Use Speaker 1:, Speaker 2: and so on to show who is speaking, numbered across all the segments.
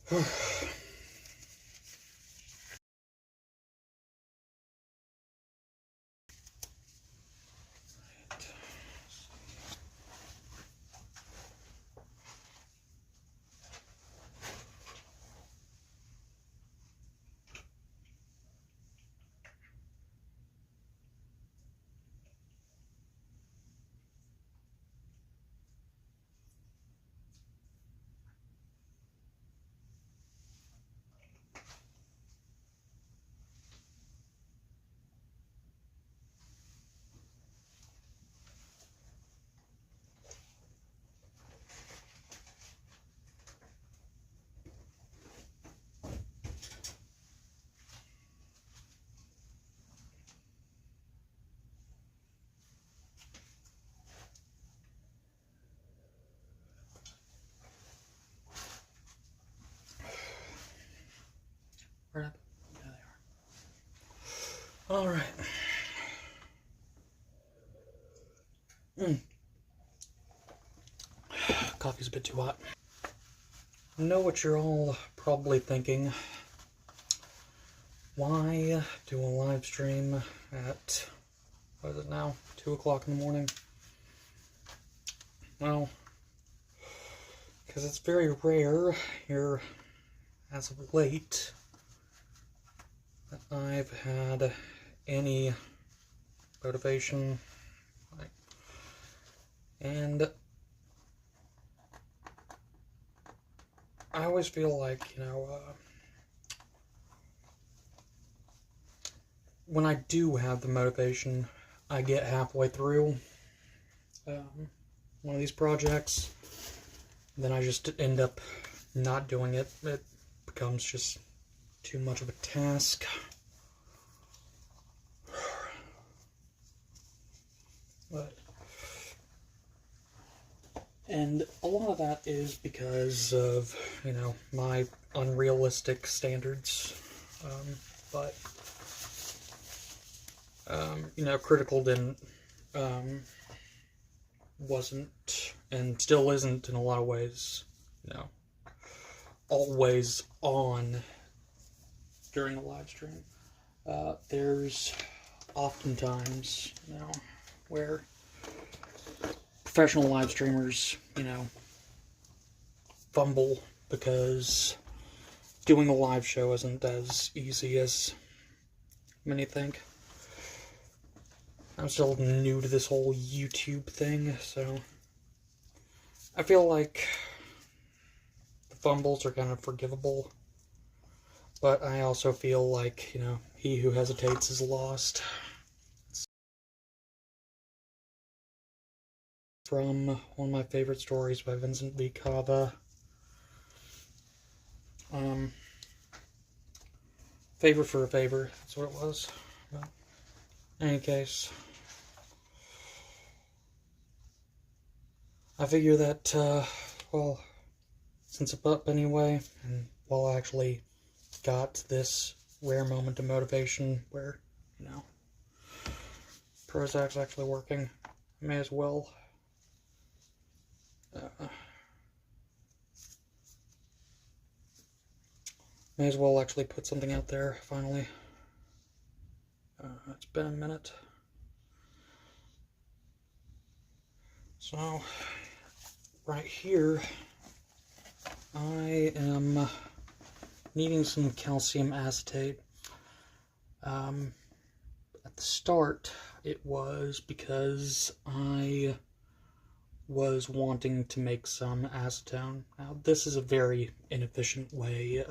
Speaker 1: Where did there they are. All right. Coffee's a bit too hot. I know what you're all probably thinking. Why do a live stream at, what is it now, 2 o'clock in the morning? Well, because it's very rare here, as of late, that I've had any motivation, and I always feel like, you know, when I do have the motivation, I get halfway through one of these projects, then I just end up not doing it. It becomes just too much of a task. And a lot of that is because of, you know, my unrealistic standards. You know, Critical didn't, wasn't, and still isn't in a lot of ways, you know, always on during the live stream. There's oftentimes, you know, where professional live streamers, you know, fumble because doing a live show isn't as easy as many think. I'm still new to this whole YouTube thing, so I feel like the fumbles are kind of forgivable, but I also feel like, you know, he who hesitates is lost. From one of my favorite stories by Vincent V. Cava. Favor for a favor, that's what it was. But in any case, I figure that, well, since it's up anyway, and while I actually got this rare moment of motivation where, you know, Prozac's actually working, I may as well actually put something out there, finally. It's been a minute. So, right here, I am needing some calcium acetate. At the start, it was because I was wanting to make some acetone. Now, this is a very inefficient way.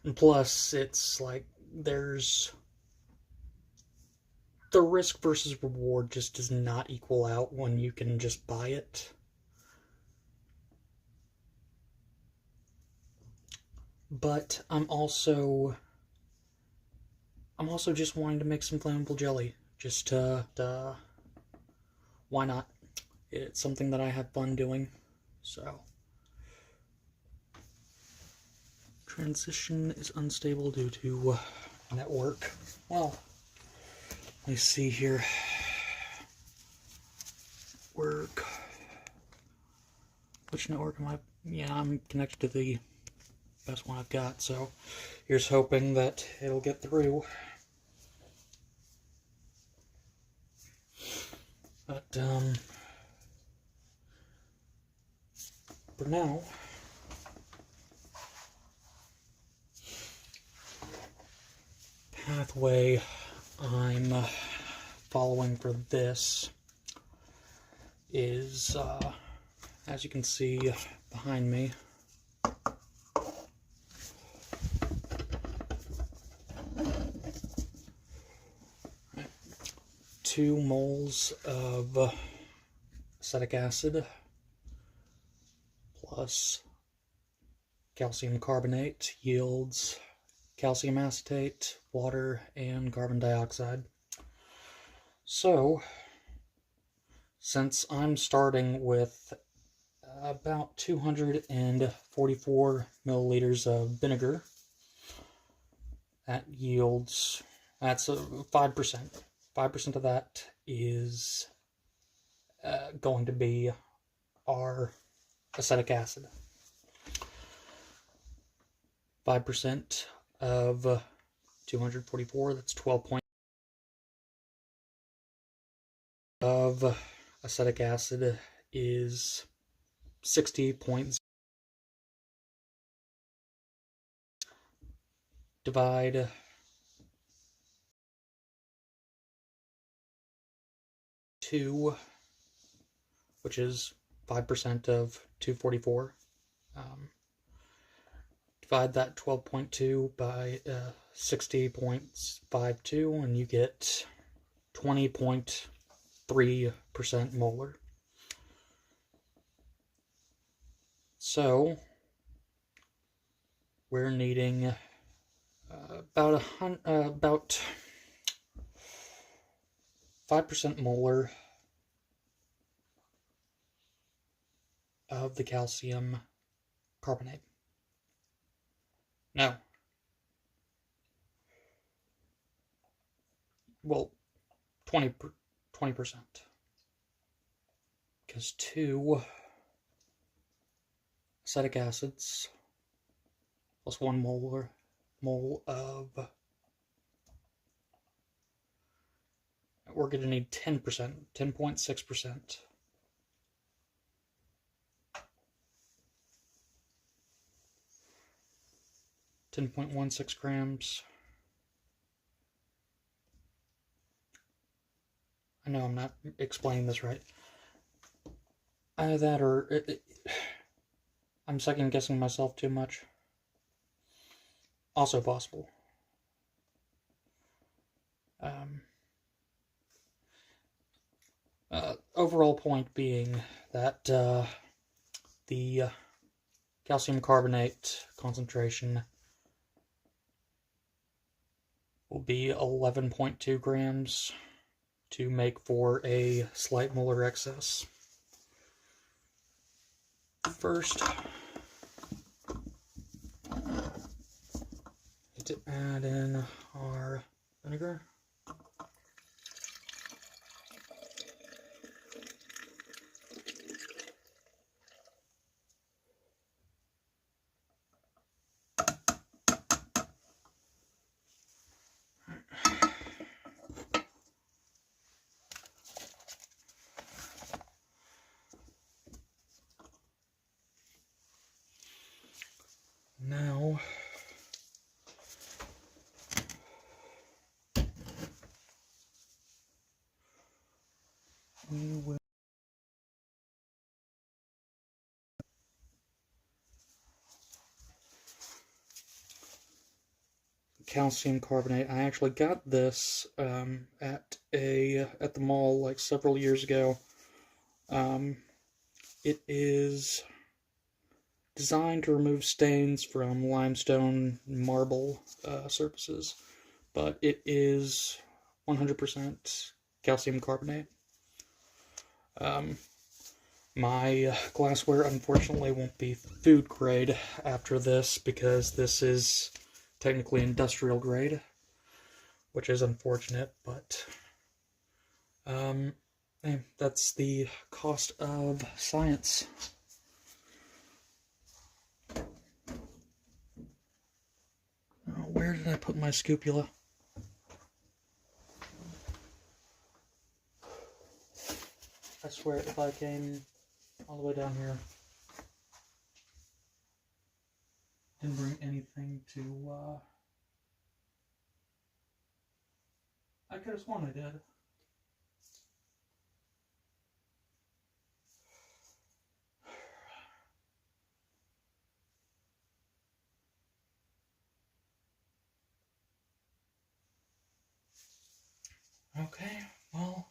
Speaker 1: And plus, it's like, there's... the risk versus reward just does not equal out when you can just buy it. But I'm also just wanting to make some flammable jelly. Just why not? It's something that I have fun doing, so. Transition is unstable due to network. Well, let me see here. Work. Which network am I? Yeah, I'm connected to the best one I've got, so here's hoping that it'll get through. But, for now, pathway I'm following for this is, as you can see behind me, two moles of acetic acid plus calcium carbonate yields calcium acetate, water, and carbon dioxide. So, since I'm starting with about 244 milliliters of vinegar, that yields, that's 5%. 5% of that is going to be our acetic acid. 5% of 244, that's 12 point of acetic acid is 60 points. Divide two, which is 5% of 244. Divide that 12.2 by 60.52 and you get 20.3% molar. So we're needing about 5% molar of the calcium carbonate. No. Well, 20%. Because 2 acetic acids plus 1 mole of, we're going to need 10%, 10.6%. 10.16 grams. I know I'm not explaining this right. Either that or I'm second guessing myself too much. Also possible. Overall point being that the calcium carbonate concentration will be 11.2 grams to make for a slight molar excess. First, need to add in our vinegar. Now, we will calcium carbonate. I actually got this at the mall like several years ago. It is designed to remove stains from limestone marble surfaces, but it is 100% calcium carbonate. My glassware unfortunately won't be food grade after this because this is technically industrial grade, which is unfortunate, but that's the cost of science. Where did I put my scapula? I swear, if I came all the way down here, didn't bring anything to, I could have sworn I did. Okay, well,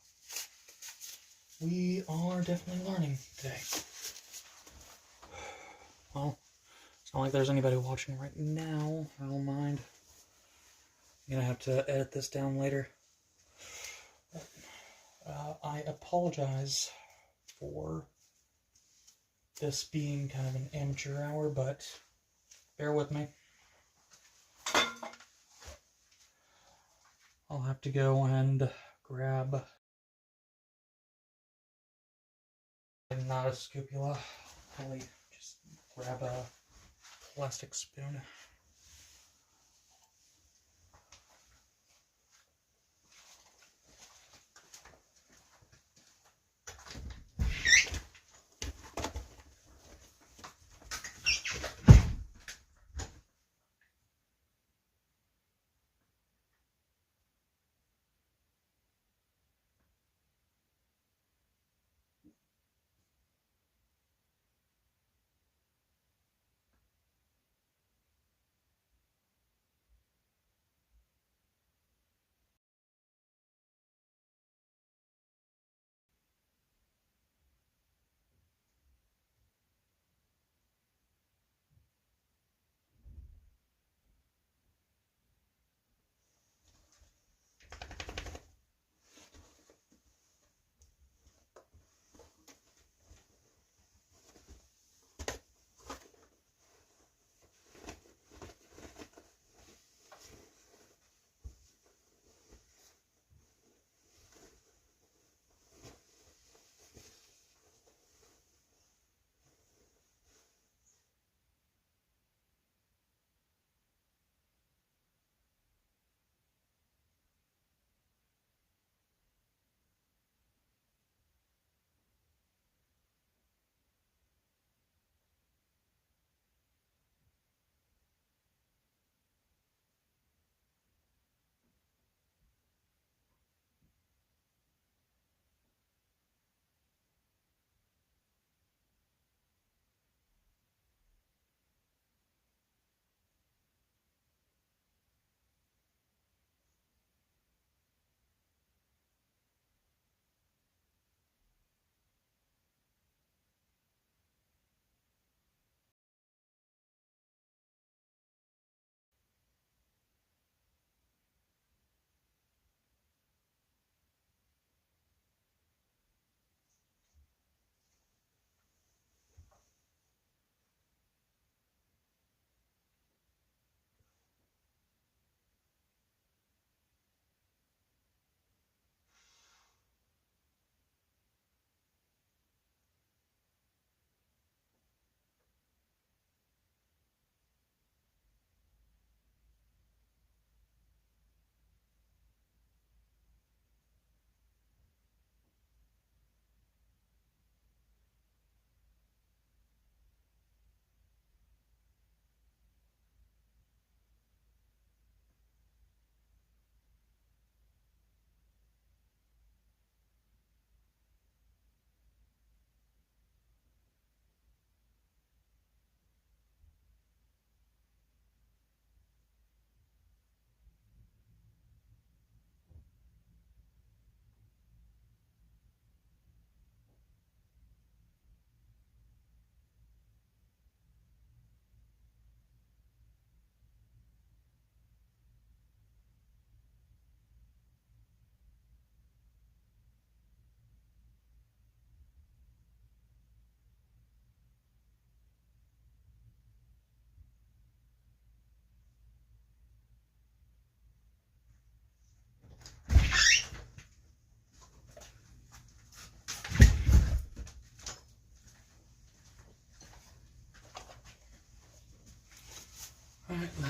Speaker 1: we are definitely learning today. Well, it's not like there's anybody watching right now. I don't mind. I'm gonna have to edit this down later. I apologize for this being kind of an amateur hour, but bear with me. I'll have to go and grab not a scapula, probably just grab a plastic spoon.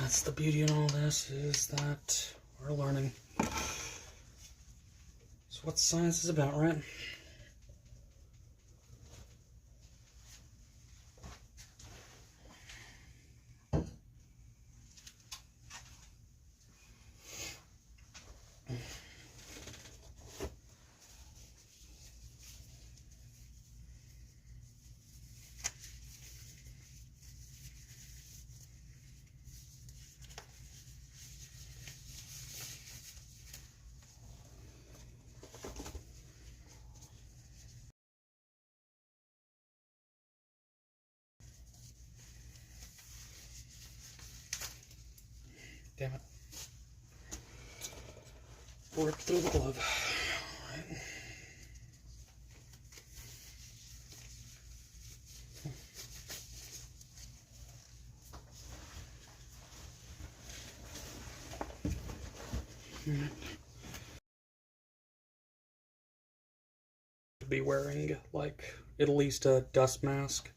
Speaker 1: That's the beauty in all this, is that we're learning. It's what science is about, right? Damn it. Ripped through the glove. Alright. Be wearing like at least a dust mask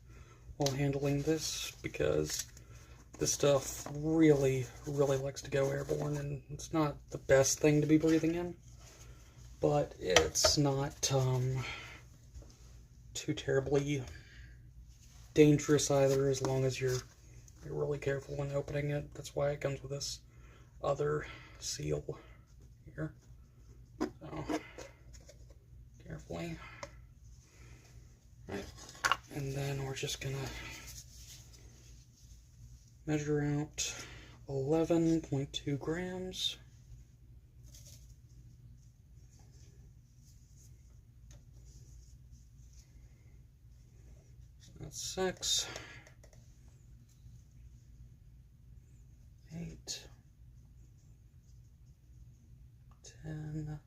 Speaker 1: while handling this, because this stuff really likes to go airborne, and it's not the best thing to be breathing in, but it's not too terribly dangerous either, as long as you're really careful when opening it. That's why it comes with this other seal here. So carefully. Right. And then we're just gonna measure out 11.2 grams. That's 6, 8, 10,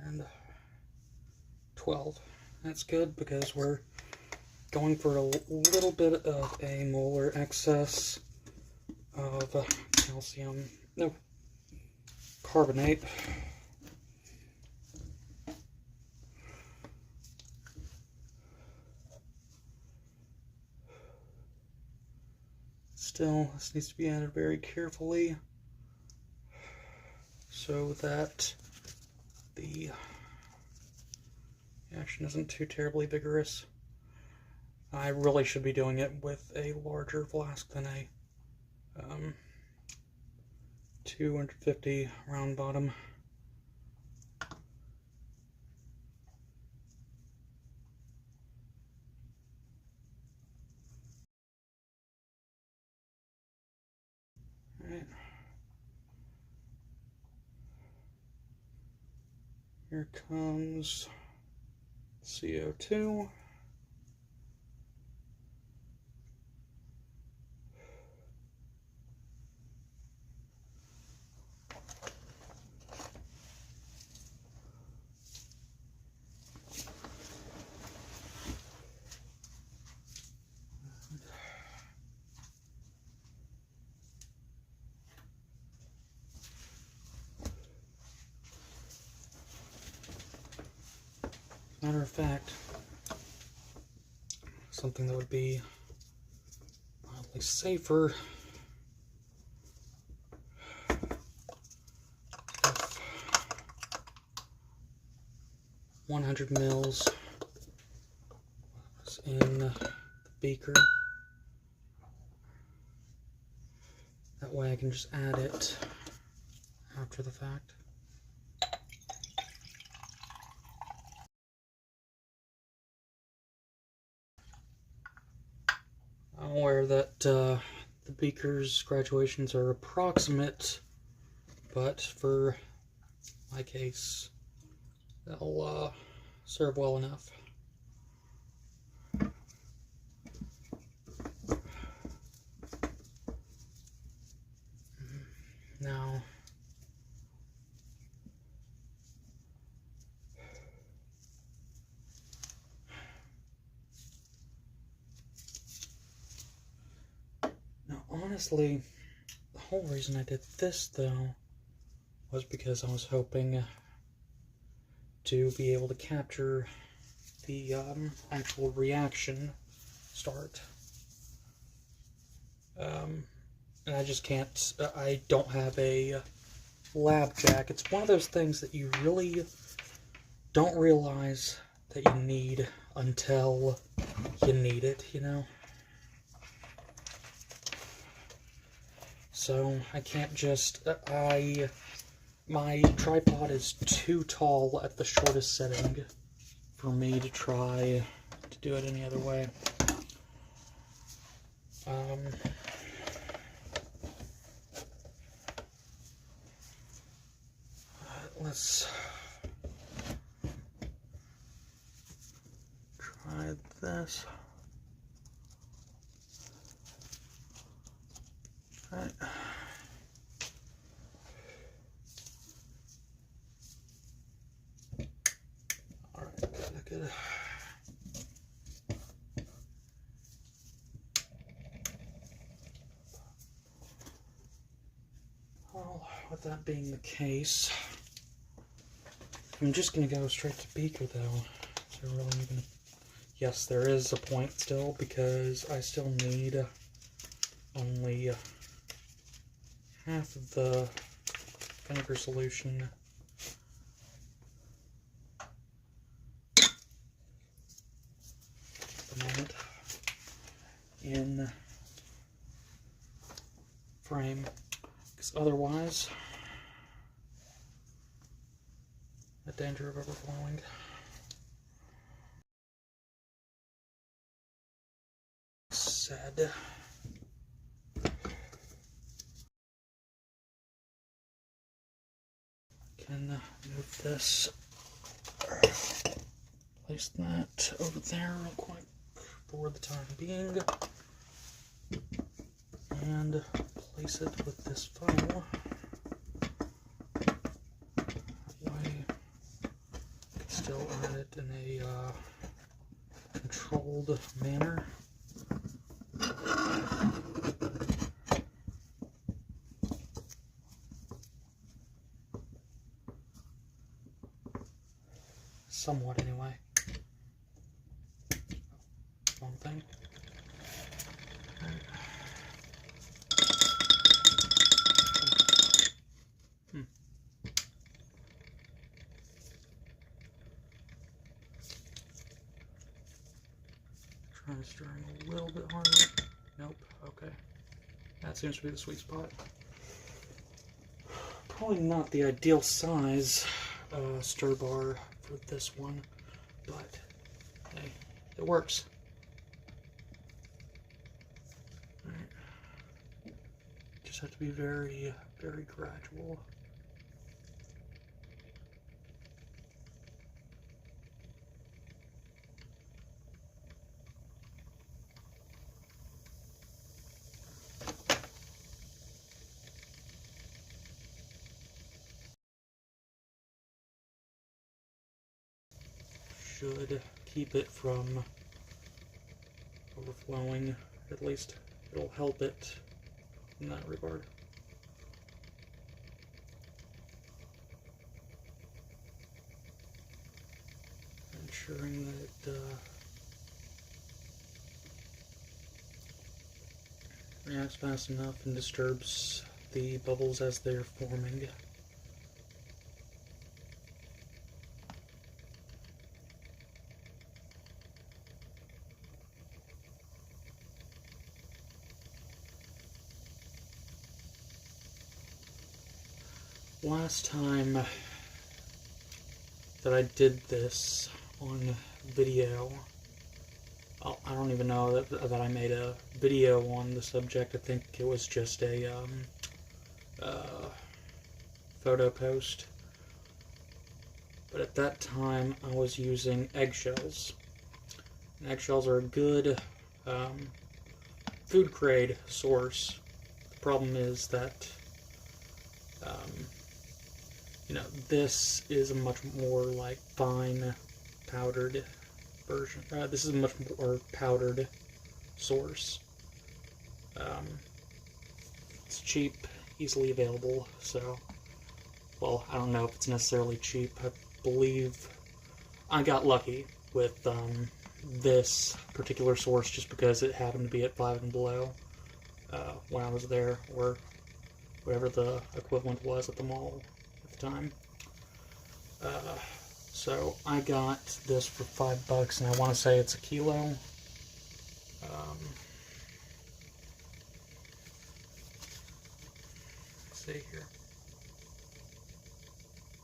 Speaker 1: and 12. That's good, because we're going for a little bit of a molar excess of carbonate. Still, this needs to be added very carefully so that the action isn't too terribly vigorous. I really should be doing it with a larger flask than a 250 round bottom. Alright. Here comes CO2. Matter of fact, something that would be mildly safer if 100 mils was in the beaker. That way I can just add it after the fact. I'm aware that the beaker's graduations are approximate, but for my case, they'll serve well enough. Now, honestly, the whole reason I did this, though, was because I was hoping to be able to capture the actual reaction start. And I just can't, I don't have a lab jack. It's one of those things that you really don't realize that you need until you need it, you know? So I can't just, my tripod is too tall at the shortest setting for me to try to do it any other way. Let's try this. All right. All right, good. Well, with that being the case, I'm just going to go straight to beaker, though. So really even, yes, there is a point still, because I still need only half of the vinegar solution. At the moment in frame, because otherwise, the danger of overflowing. Said. Can move this, place that over there real quick for the time being, and place it with this file. That way I can still add it in a controlled manner. Somewhat, anyway. Wrong thing. Trying stirring a little bit harder. Nope. Okay. That seems to be the sweet spot. Probably not the ideal size stir bar for this one, but hey, it works. Alright. Just have to be very, very gradual. Should keep it from overflowing. At least it'll help it in that regard. Ensuring that it reacts fast enough and disturbs the bubbles as they're forming. Last time that I did this on video, I don't even know that I made a video on the subject. I think it was just a photo post. But at that time, I was using eggshells. And eggshells are a good food grade source. The problem is that you know, this is a much more like fine powdered version. This is a much more powdered source. It's cheap, easily available, so, well, I don't know if it's necessarily cheap. I believe I got lucky with this particular source just because it happened to be at 5 and below when I was there, or whatever the equivalent was at the mall at the time. So I got this for $5, and I want to say it's a kilo. Let's see here.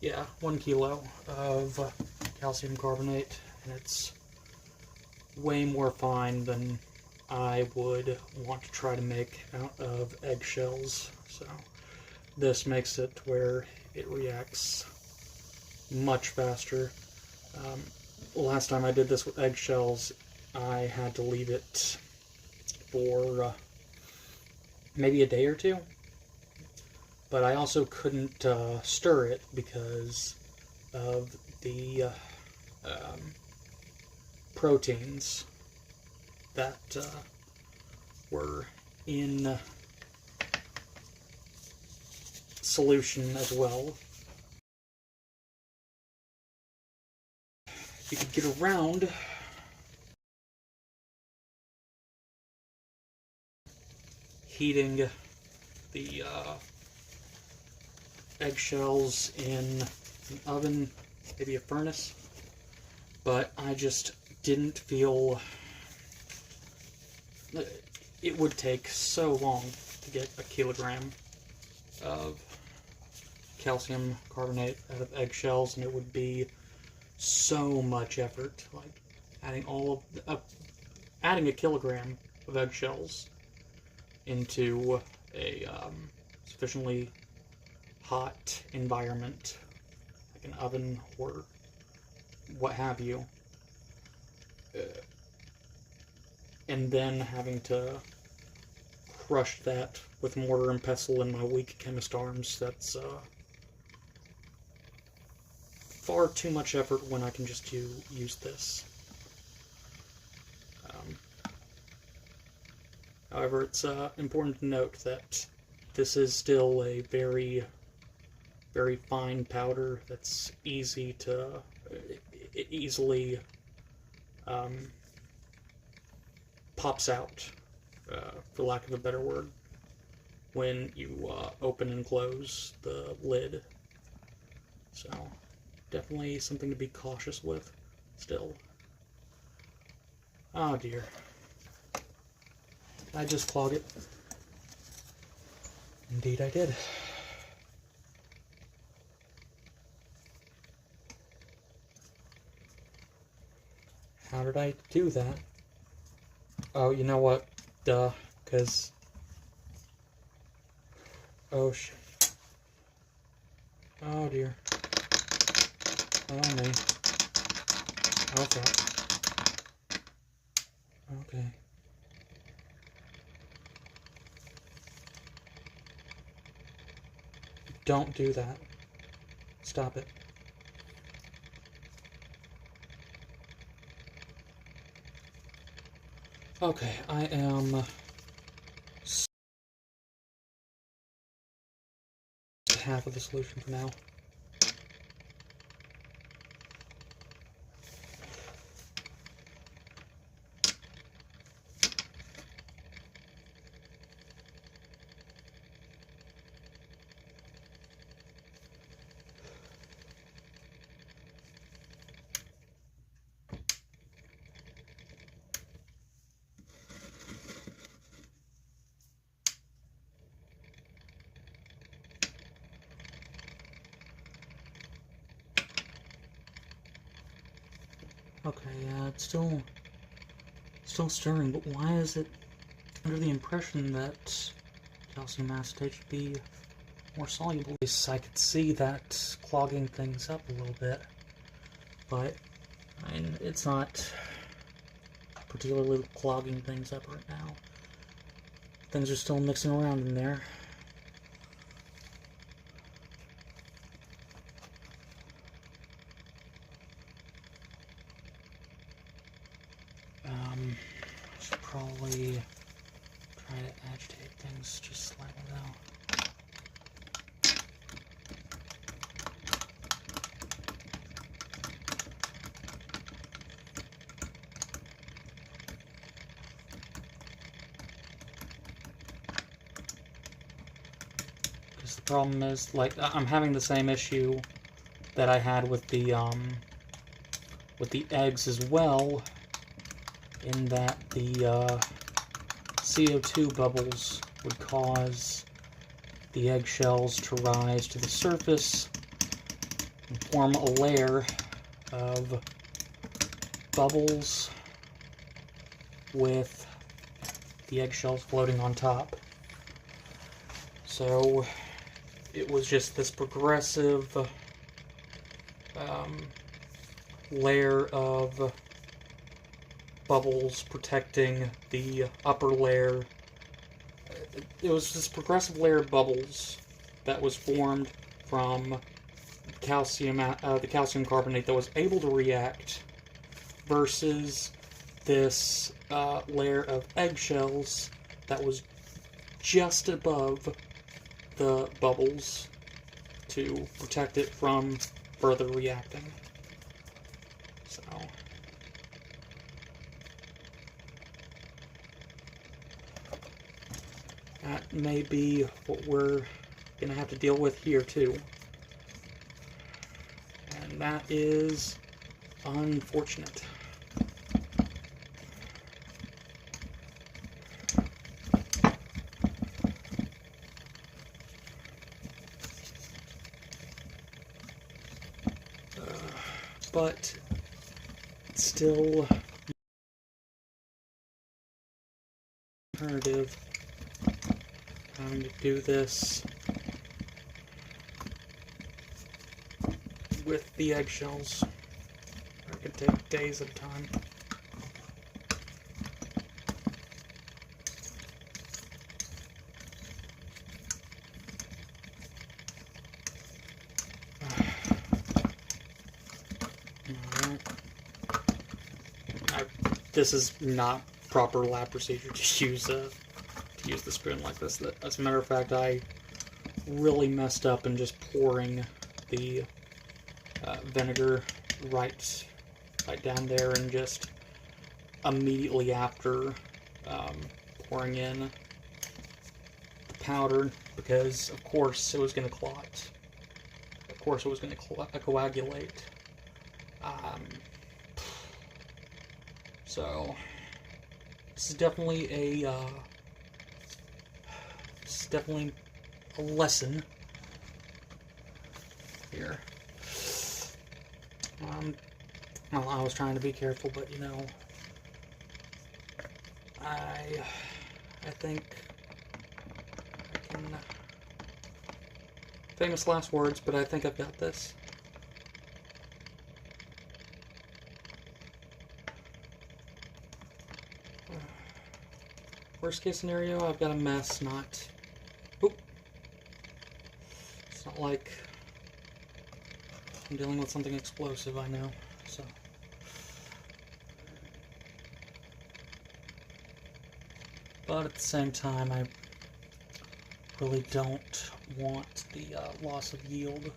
Speaker 1: Yeah, 1 kilo of calcium carbonate, and it's way more fine than I would want to try to make out of eggshells. So this makes it where it reacts much faster. Last time I did this with eggshells, I had to leave it for maybe a day or two. But I also couldn't stir it because of the proteins that were in solution as well. You could get around heating the eggshells in an oven, maybe a furnace, but I just didn't feel it would take so long to get a kilogram of calcium carbonate out of eggshells, and it would be so much effort, like adding a kilogram of eggshells into a sufficiently hot environment, like an oven or what have you, and then having to crush that with mortar and pestle in my weak chemist arms. That's far too much effort when I can just use this. However, it's important to note that this is still a very, very fine powder that's easy to easily pops out, for lack of a better word, when you open and close the lid. So definitely something to be cautious with still. Oh dear. Did I just clog it? Indeed I did. How did I do that? Oh, you know what? Duh, because... Oh shit. Oh dear. Oh me. Okay. Okay. Don't do that. Stop it. Okay, I am half of the solution for now. Okay, yeah, it's still stirring, but why is it under the impression that calcium acetate should be more soluble? I could see that clogging things up a little bit, but I mean, it's not particularly clogging things up right now. Things are still mixing around in there. I should probably try to agitate things just slightly though. the problem is, like, I'm having the same issue that I had with the eggs as well, in that the CO2 bubbles would cause the eggshells to rise to the surface and form a layer of bubbles with the eggshells floating on top. So it was just this progressive layer of bubbles protecting the upper layer. It was this progressive layer of bubbles that was formed from the calcium carbonate that was able to react, versus this layer of eggshells that was just above the bubbles to protect it from further reacting. So that may be what we're gonna have to deal with here too. And that is unfortunate. But still alternative having to do this with the eggshells. It could take days at a time. This is not proper lab procedure to use the spoon like this. As a matter of fact, I really messed up in just pouring the vinegar right down there, and just immediately after pouring in the powder, because of course it was going to clot. Of course it was going to coagulate. So this is definitely a lesson here. Well, I was trying to be careful, but you know, I think I can. Famous last words, but I think I've got this. Worst case scenario, I've got a mess, not... Oop. It's not like I'm dealing with something explosive, I know, so... But at the same time, I really don't want the loss of yield.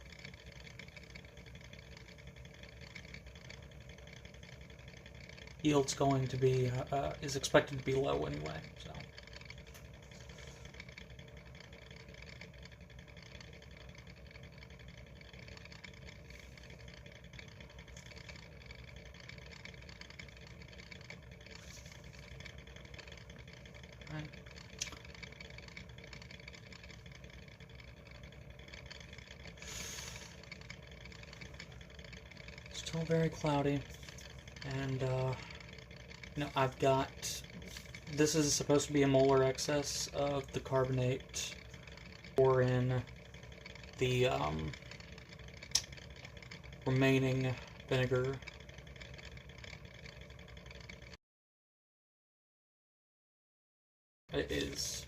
Speaker 1: Yield's going to be, is expected to be low anyway, so. Right. Still very cloudy, and, no, I've got, this is supposed to be a molar excess of the carbonate, or in the remaining vinegar. It is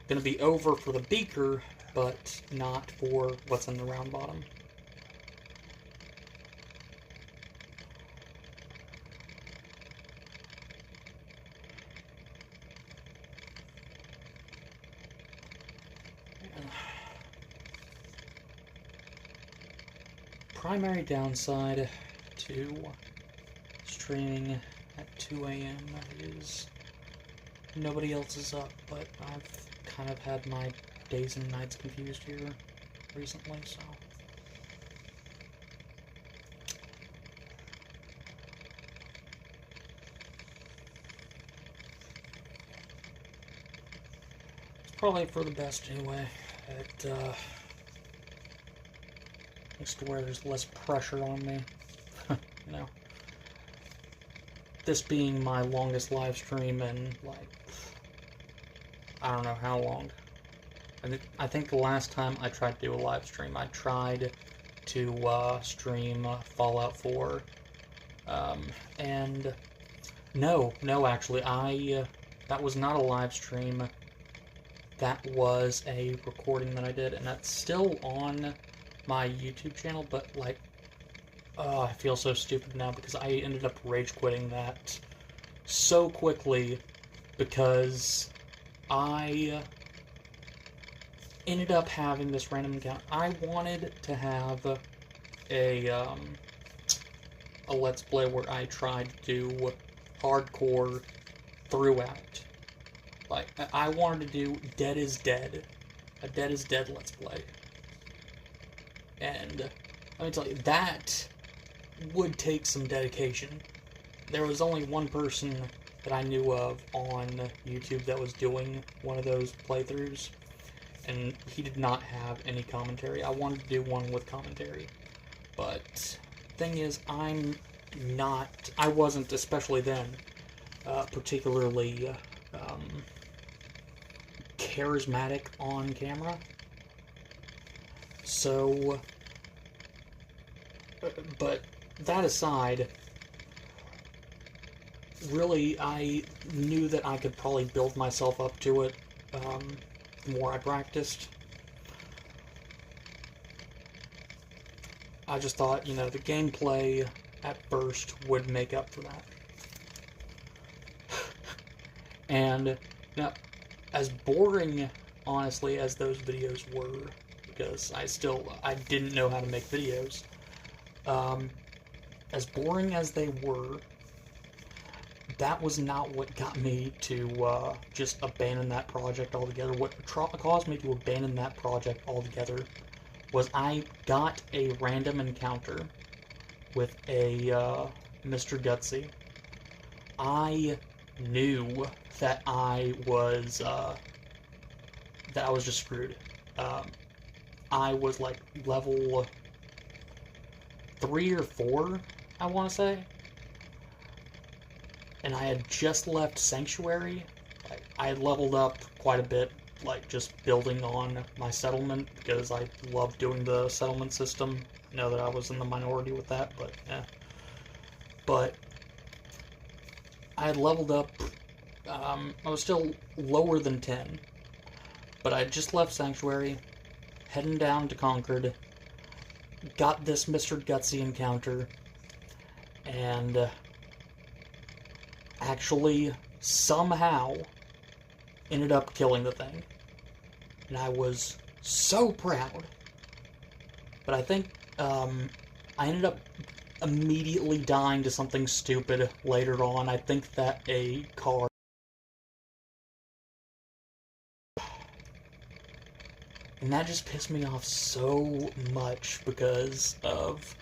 Speaker 1: going to be over for the beaker, but not for what's in the round bottom. Primary downside to streaming at 2 a.m. is nobody else is up, but I've kind of had my days and nights confused here recently, so. It's probably for the best anyway. It makes to where there's less pressure on me, you know. This being my longest live stream in, like, I don't know how long. I think the last time I tried to do a live stream, I tried to stream Fallout 4. And no, actually, that was not a live stream. That was a recording that I did, and that's still on my YouTube channel, but, like, I feel so stupid now because I ended up rage quitting that so quickly because I ended up having this random encounter. I wanted to have a Let's Play where I tried to do hardcore throughout. Like, I wanted to do Dead is Dead. A Dead is Dead Let's Play. And let me tell you, that would take some dedication. There was only one person that I knew of on YouTube that was doing one of those playthroughs, and he did not have any commentary. I wanted to do one with commentary, but thing is, I wasn't, especially then, particularly charismatic on camera. So, but that aside, really, I knew that I could probably build myself up to it the more I practiced. I just thought, you know, the gameplay at first would make up for that. And, now, as boring, honestly, as those videos were, because I didn't know how to make videos, as boring as they were, that was not what got me to just abandon that project altogether. What caused me to abandon that project altogether was I got a random encounter with a Mr. Gutsy. I knew that I was just screwed. I was like level 3 or 4, I want to say. And I had just left Sanctuary. I had leveled up quite a bit, like just building on my settlement, because I love doing the settlement system. I know that I was in the minority with that, but yeah. But I had leveled up, I was still lower than 10, but I had just left Sanctuary, heading down to Concord, got this Mr. Gutsy encounter, and actually, somehow, ended up killing the thing. And I was so proud. But I think, I ended up immediately dying to something stupid later on. I think that a car... And that just pissed me off so much because of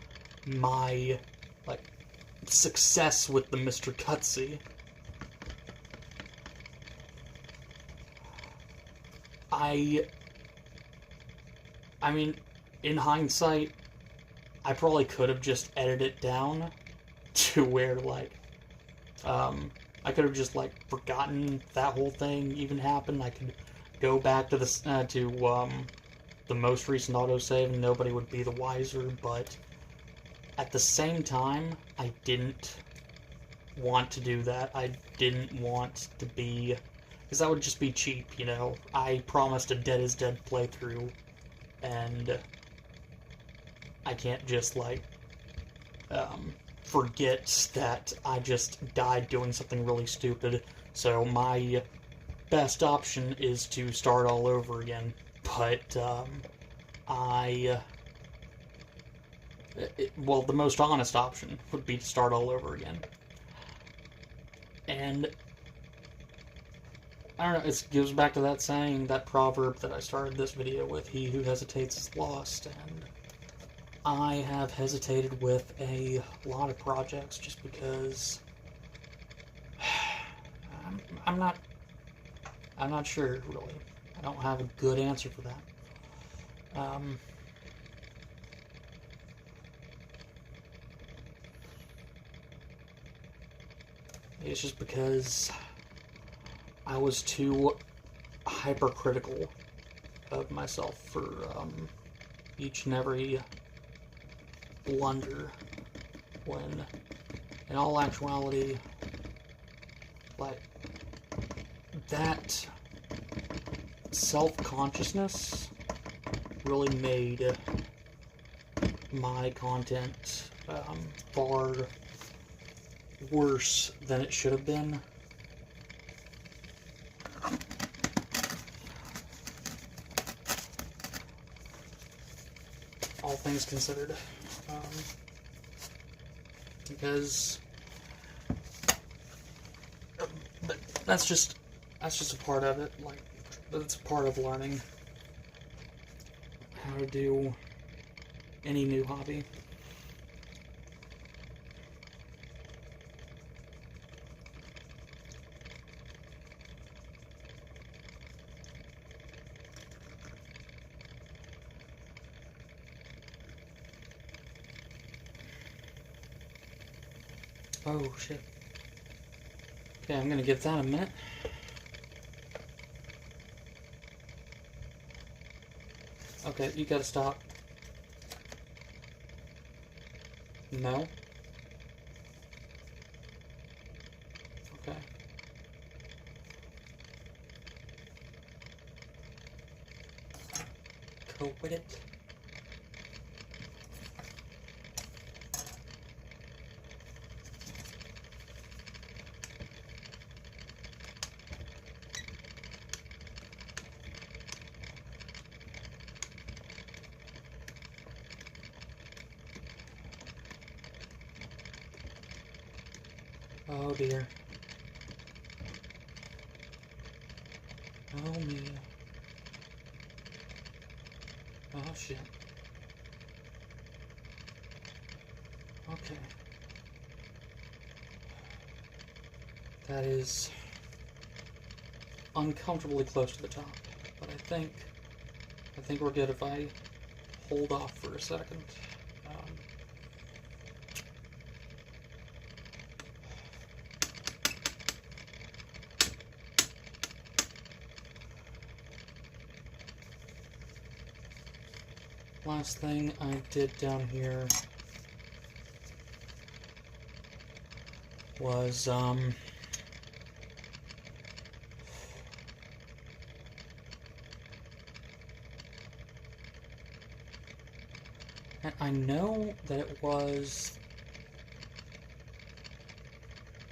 Speaker 1: my, like, success with the Mr. Gutsy. I mean, in hindsight, I probably could have just edited it down to where, like, I could have just, like, forgotten that whole thing even happened. I could go back to the most recent autosave and nobody would be the wiser, but at the same time, I didn't want to do that. I didn't want to be... because that would just be cheap, you know? I promised a Dead is Dead playthrough, and I can't just, like, forget that I just died doing something really stupid. So my best option is to start all over again. But, well, the most honest option would be to start all over again. And I don't know, it goes back to that saying, that proverb that I started this video with, he who hesitates is lost, and I have hesitated with a lot of projects just because I'm not sure, really. I don't have a good answer for that. It's just because I was too hypercritical of myself for each and every blunder, when in all actuality, like, that self-consciousness really made my content far worse than it should have been. All things considered, because that's just a part of it. Like, it's a part of learning how to do any new hobby. Oh, shit. Okay, I'm gonna give that a minute. Okay, you gotta stop. No? Okay. Go with it. Oh dear. Oh me. Oh shit. Okay. That is uncomfortably close to the top, but I think we're good if I hold off for a second. Last thing I did down here was, and I know that it was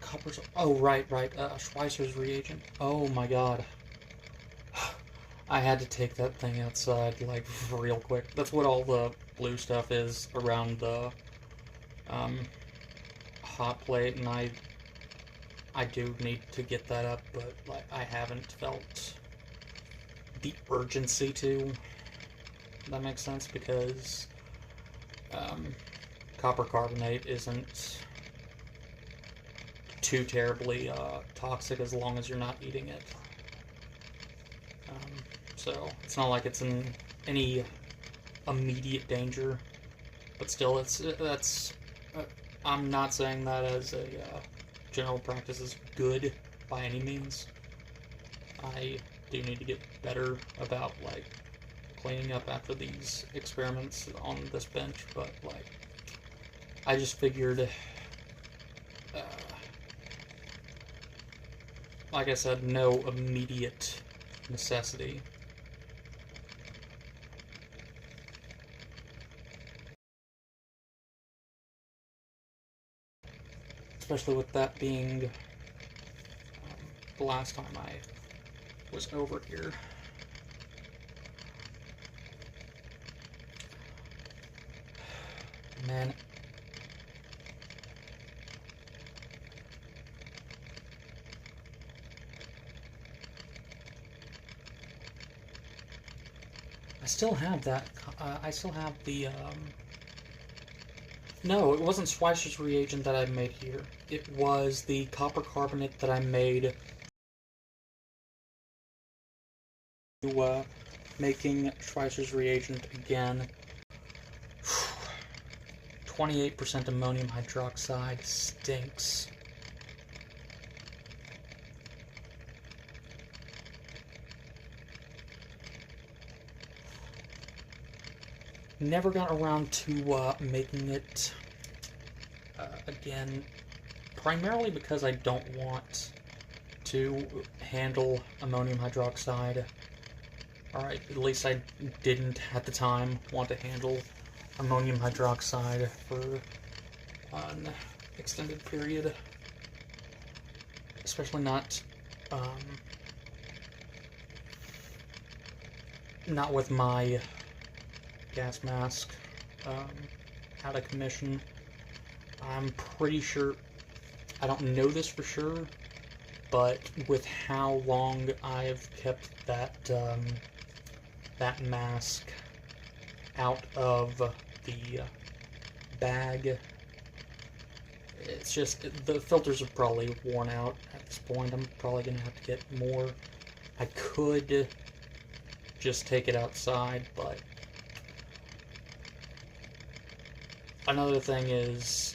Speaker 1: copper's, oh, right, Schweizer's reagent. Oh my god. I had to take that thing outside, like, real quick. That's what all the blue stuff is around the, hot plate, and I do need to get that up, but, like, I haven't felt the urgency to. That makes sense, because, copper carbonate isn't too terribly, toxic as long as you're not eating it. So, it's not like it's in any immediate danger, but still, I'm not saying that as a general practice is good by any means. I do need to get better about, like, cleaning up after these experiments on this bench, but, like, I just figured, like I said, no immediate necessity. Especially with that being the last time I was over here. Man. I still have that. I still have the. No, it wasn't Schweizer's reagent that I made here. It was the copper carbonate that I made to making Schweizer's reagent again. 28% ammonium hydroxide stinks. Never got around to making it again, primarily because I don't want to handle ammonium hydroxide. Alright, at least I didn't at the time want to handle ammonium hydroxide for an extended period. Especially not with my gas mask out of commission. I'm pretty sure, I don't know this for sure, but with how long I've kept that that mask out of the bag, it's just, the filters are probably worn out at this point. I'm probably gonna have to get more. I could just take it outside, but another thing is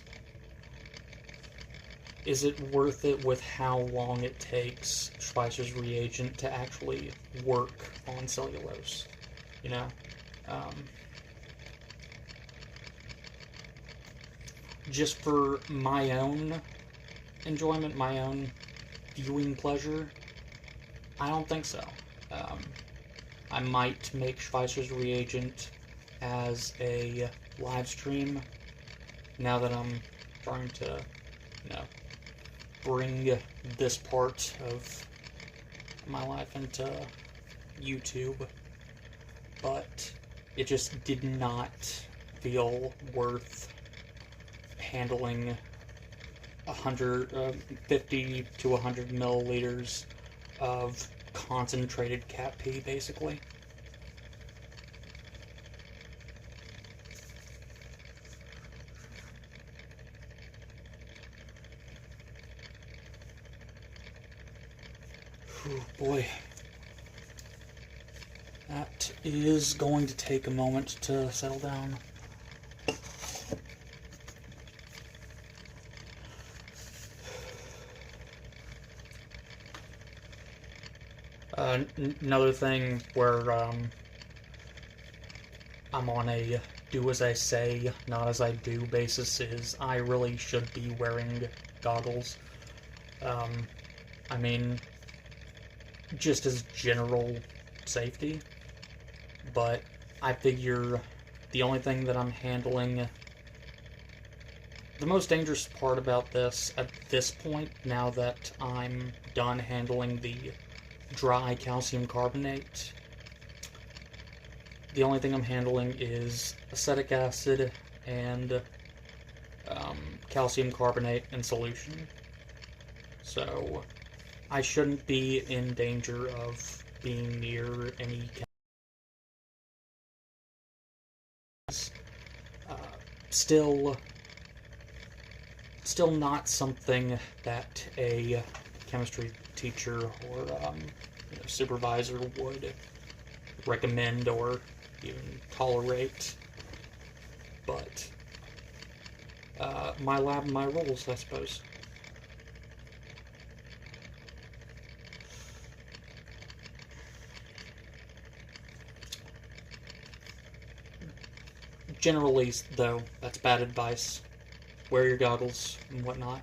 Speaker 1: it worth it with how long it takes Schweizer's reagent to actually work on cellulose? You know? Just for my own enjoyment, my own viewing pleasure, I don't think so. I might make Schweizer's reagent as a live stream now that I'm trying to, you know, bring this part of my life into YouTube, but it just did not feel worth handling 50 to 100 milliliters of concentrated cat pee, basically. Oh boy. That is going to take a moment to settle down. Another thing where I'm on a do as I say, not as I do basis is I really should be wearing goggles. I mean, just as general safety, but I figure the only thing that I'm handling, the most dangerous part about this at this point, now that I'm done handling the dry calcium carbonate, the only thing I'm handling is acetic acid and calcium carbonate in solution. So I shouldn't be in danger of being near any still not something that a chemistry teacher or supervisor would recommend or even tolerate, but my lab, my rules, I suppose. Generally, though, that's bad advice. Wear your goggles and whatnot.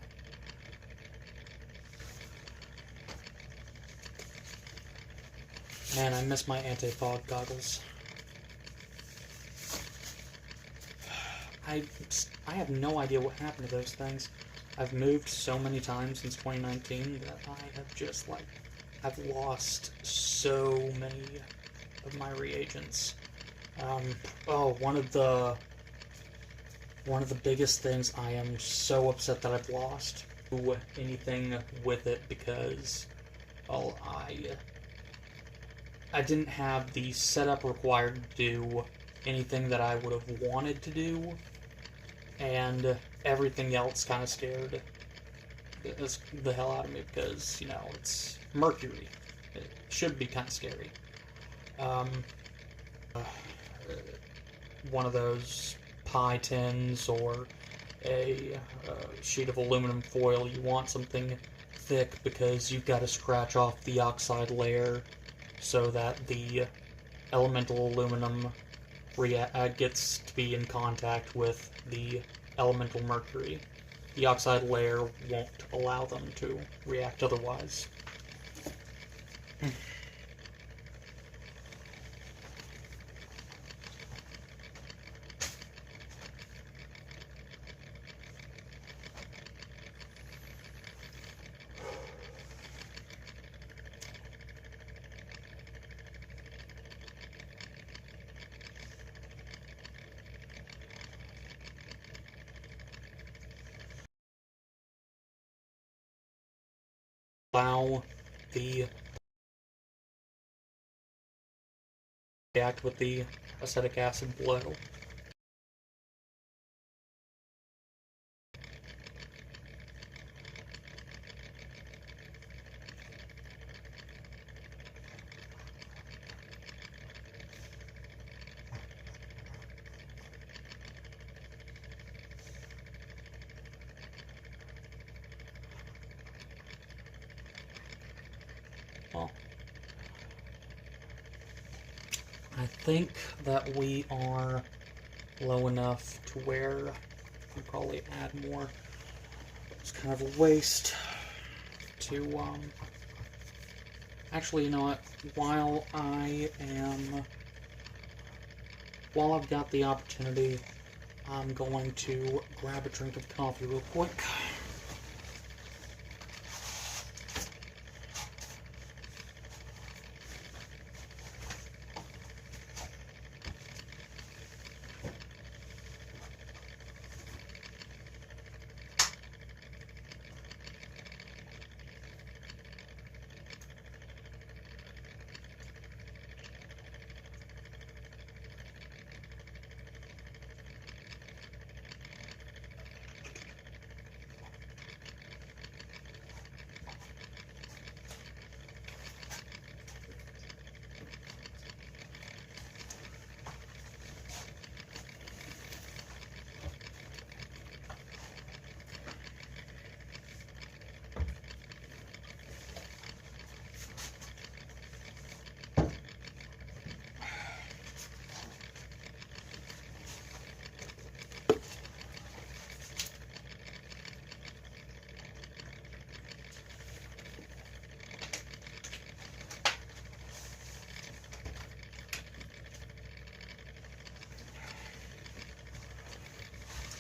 Speaker 1: Man, I miss my anti-fog goggles. I have no idea what happened to those things. I've moved so many times since 2019 that I have just, I've lost so many of my reagents. One of the biggest things, I am so upset that I've lost anything with it because, well, I didn't have the setup required to do anything that I would have wanted to do, and everything else kind of scared the hell out of me because, you know, it's Mercury. It should be kind of scary. One of those pie tins or a sheet of aluminum foil, you want something thick because you've got to scratch off the oxide layer so that the elemental aluminum gets to be in contact with the elemental mercury. The oxide layer won't allow them to react otherwise. Allow the react with the acetic acid below. Well, I think that we are low enough to where I'll probably add more. It's kind of a waste to, actually, you know what, while I've got the opportunity, I'm going to grab a drink of coffee real quick.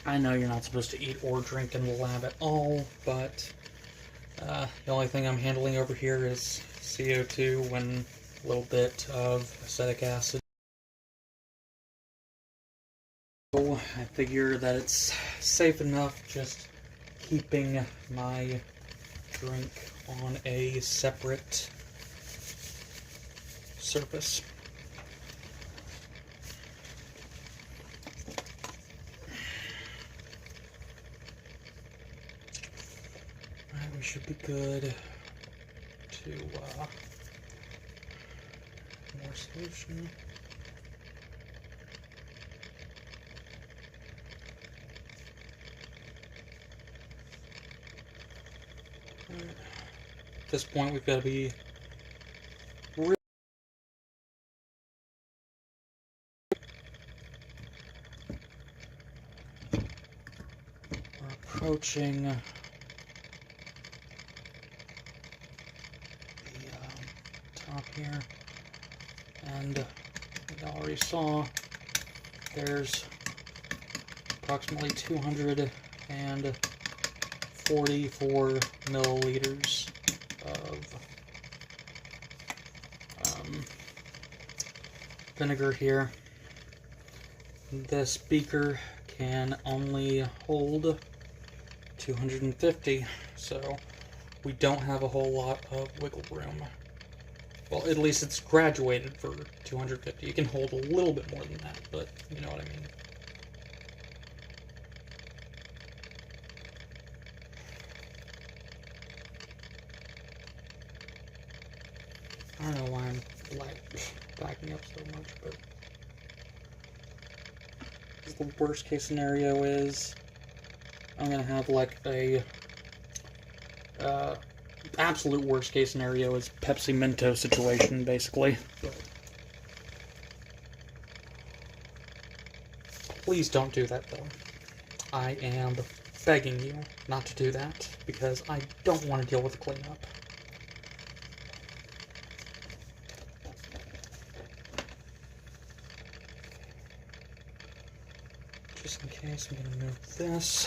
Speaker 1: I know you're not supposed to eat or drink in the lab at all, but the only thing I'm handling over here is CO2 and a little bit of acetic acid. So I figure that it's safe enough just keeping my drink on a separate surface. We should be good to more solution. At this point, we've got to be really approaching top here, and you already saw there's approximately 244 milliliters of vinegar here. This beaker can only hold 250, so we don't have a whole lot of wiggle room. Well, at least it's graduated for 250. You can hold a little bit more than that, but you know what I mean. I don't know why I'm like backing up so much, but the worst case scenario is I'm gonna have like a absolute worst case scenario is Pepsi Mentos situation, basically. But please don't do that, though. I am begging you not to do that because I don't want to deal with the cleanup. Just in case, I'm going to move this.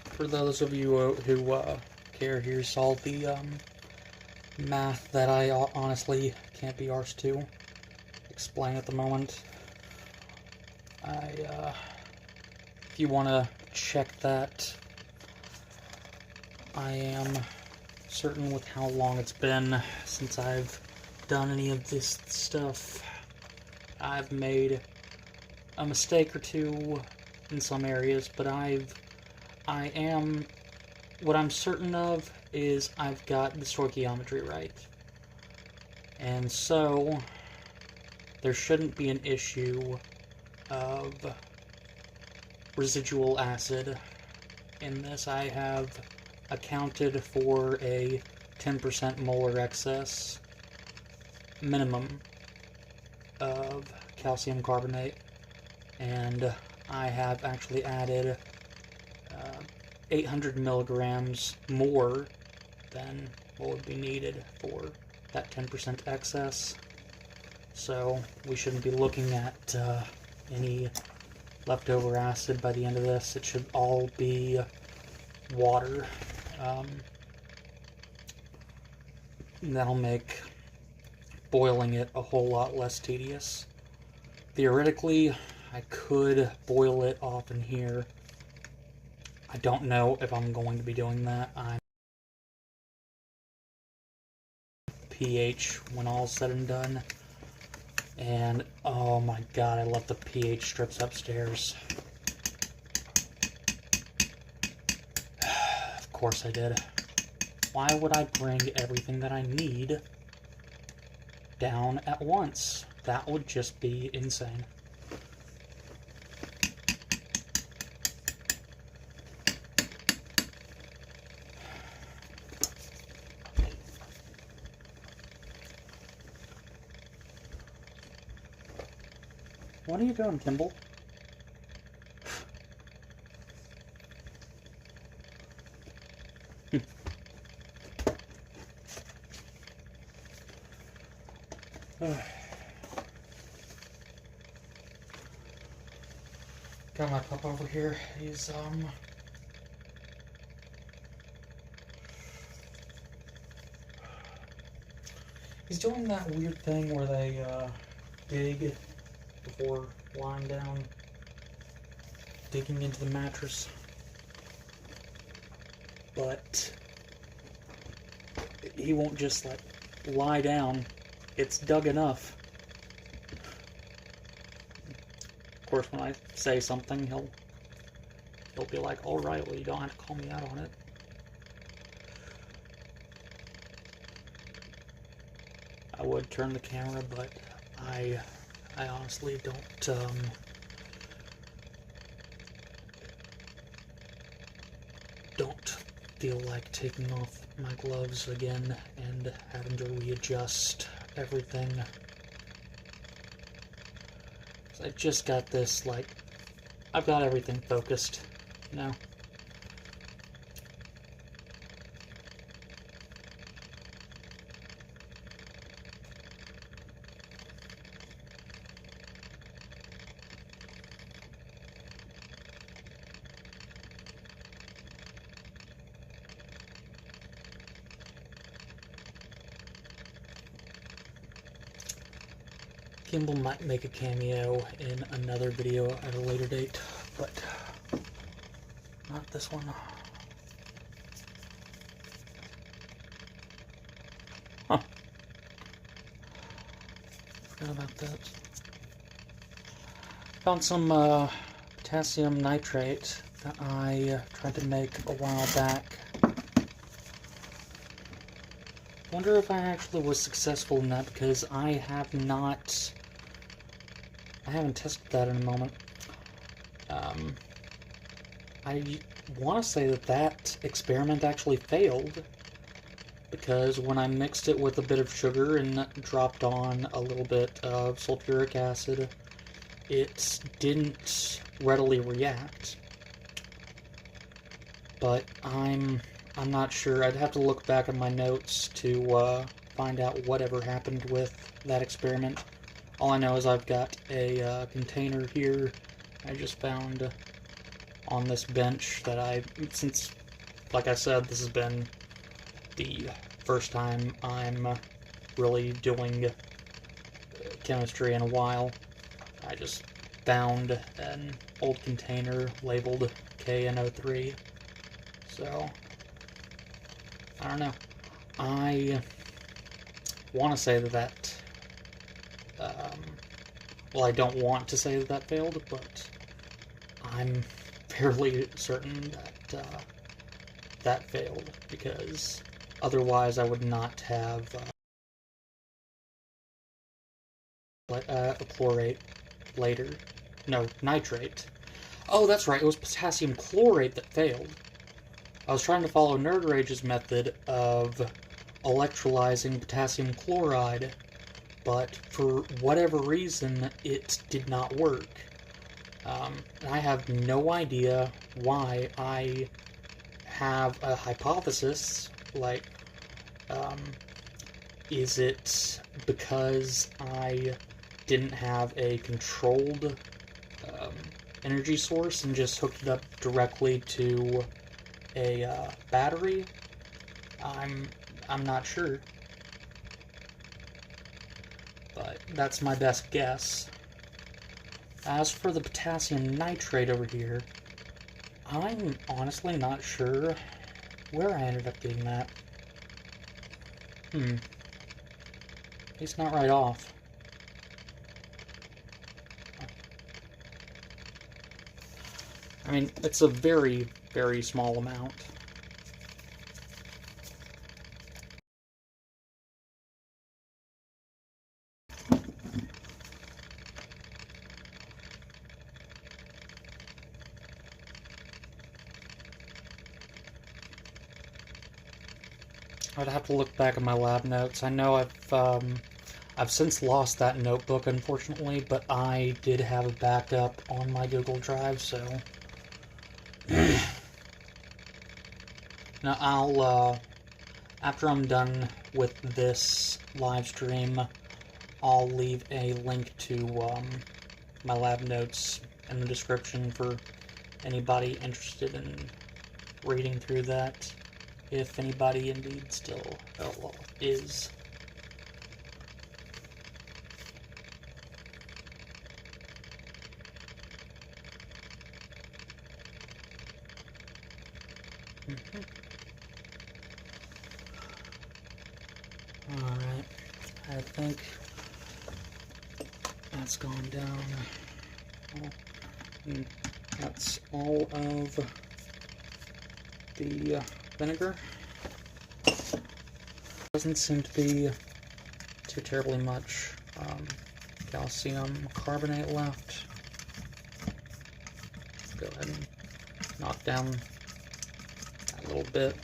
Speaker 1: For those of you who care, here's all the math that I honestly can't be arsed to explain at the moment. If you want to check that, I am certain with how long it's been since I've done any of this stuff. I've made a mistake or two in some areas, but what I'm certain of is I've got the stoichiometry right. And so, there shouldn't be an issue of residual acid in this. I have accounted for a 10% molar excess minimum of calcium carbonate, and I have actually added 800 milligrams more than what would be needed for that 10% excess. So we shouldn't be looking at any leftover acid by the end of this. It should all be water. That'll make boiling it a whole lot less tedious. Theoretically, I could boil it off in here. I don't know if I'm going to be doing that. I'm pH when all's said and done. And oh my god, I left the pH strips upstairs. Of course I did. Why would I bring everything that I need down at once? That would just be insane. What are you doing, Kimball? Got my pup over here. He's doing that weird thing where they dig before lying down, digging into the mattress. But he won't just like lie down. It's dug enough. Of course, when I say something, he'll be like, "All right, well, you don't have to call me out on it." I would turn the camera, but I honestly don't feel like taking off my gloves again and having to readjust everything. I just got this, like, I've got everything focused, you know? Lithium might make a cameo in another video at a later date, but not this one. Huh. Forgot about that. Found some potassium nitrate that I tried to make a while back. Wonder if I actually was successful in that, because I haven't tested that in a moment. I want to say that experiment actually failed, because when I mixed it with a bit of sugar and dropped on a little bit of sulfuric acid, it didn't readily react. But I'm not sure. I'd have to look back at my notes to find out whatever happened with that experiment. All I know is I've got a container here I just found on this bench that since, like I said, this has been the first time I'm really doing chemistry in a while. I just found an old container labeled KNO3. So, I don't know. I want to say that well, I don't want to say that failed, but I'm fairly certain that that failed, because otherwise I would not have a chlorate later. No, nitrate. Oh, that's right, it was potassium chlorate that failed. I was trying to follow Nerd Rage's method of electrolyzing potassium chloride, but for whatever reason, it did not work. And I have no idea why. I have a hypothesis, like, is it because I didn't have a controlled energy source and just hooked it up directly to a battery? I'm not sure, but that's my best guess. As for the potassium nitrate over here, I'm honestly not sure where I ended up getting that. It's not right off. I mean, it's a very, very small amount. I'd have to look back at my lab notes. I know I've since lost that notebook, unfortunately, but I did have a backup on my Google Drive, so now I'll after I'm done with this live stream, I'll leave a link to my lab notes in the description for anybody interested in reading through that, if anybody indeed still is. Alright, I think that's gone down. That's all of the vinegar. Doesn't seem to be too terribly much calcium carbonate left. Go ahead and knock down that little bit,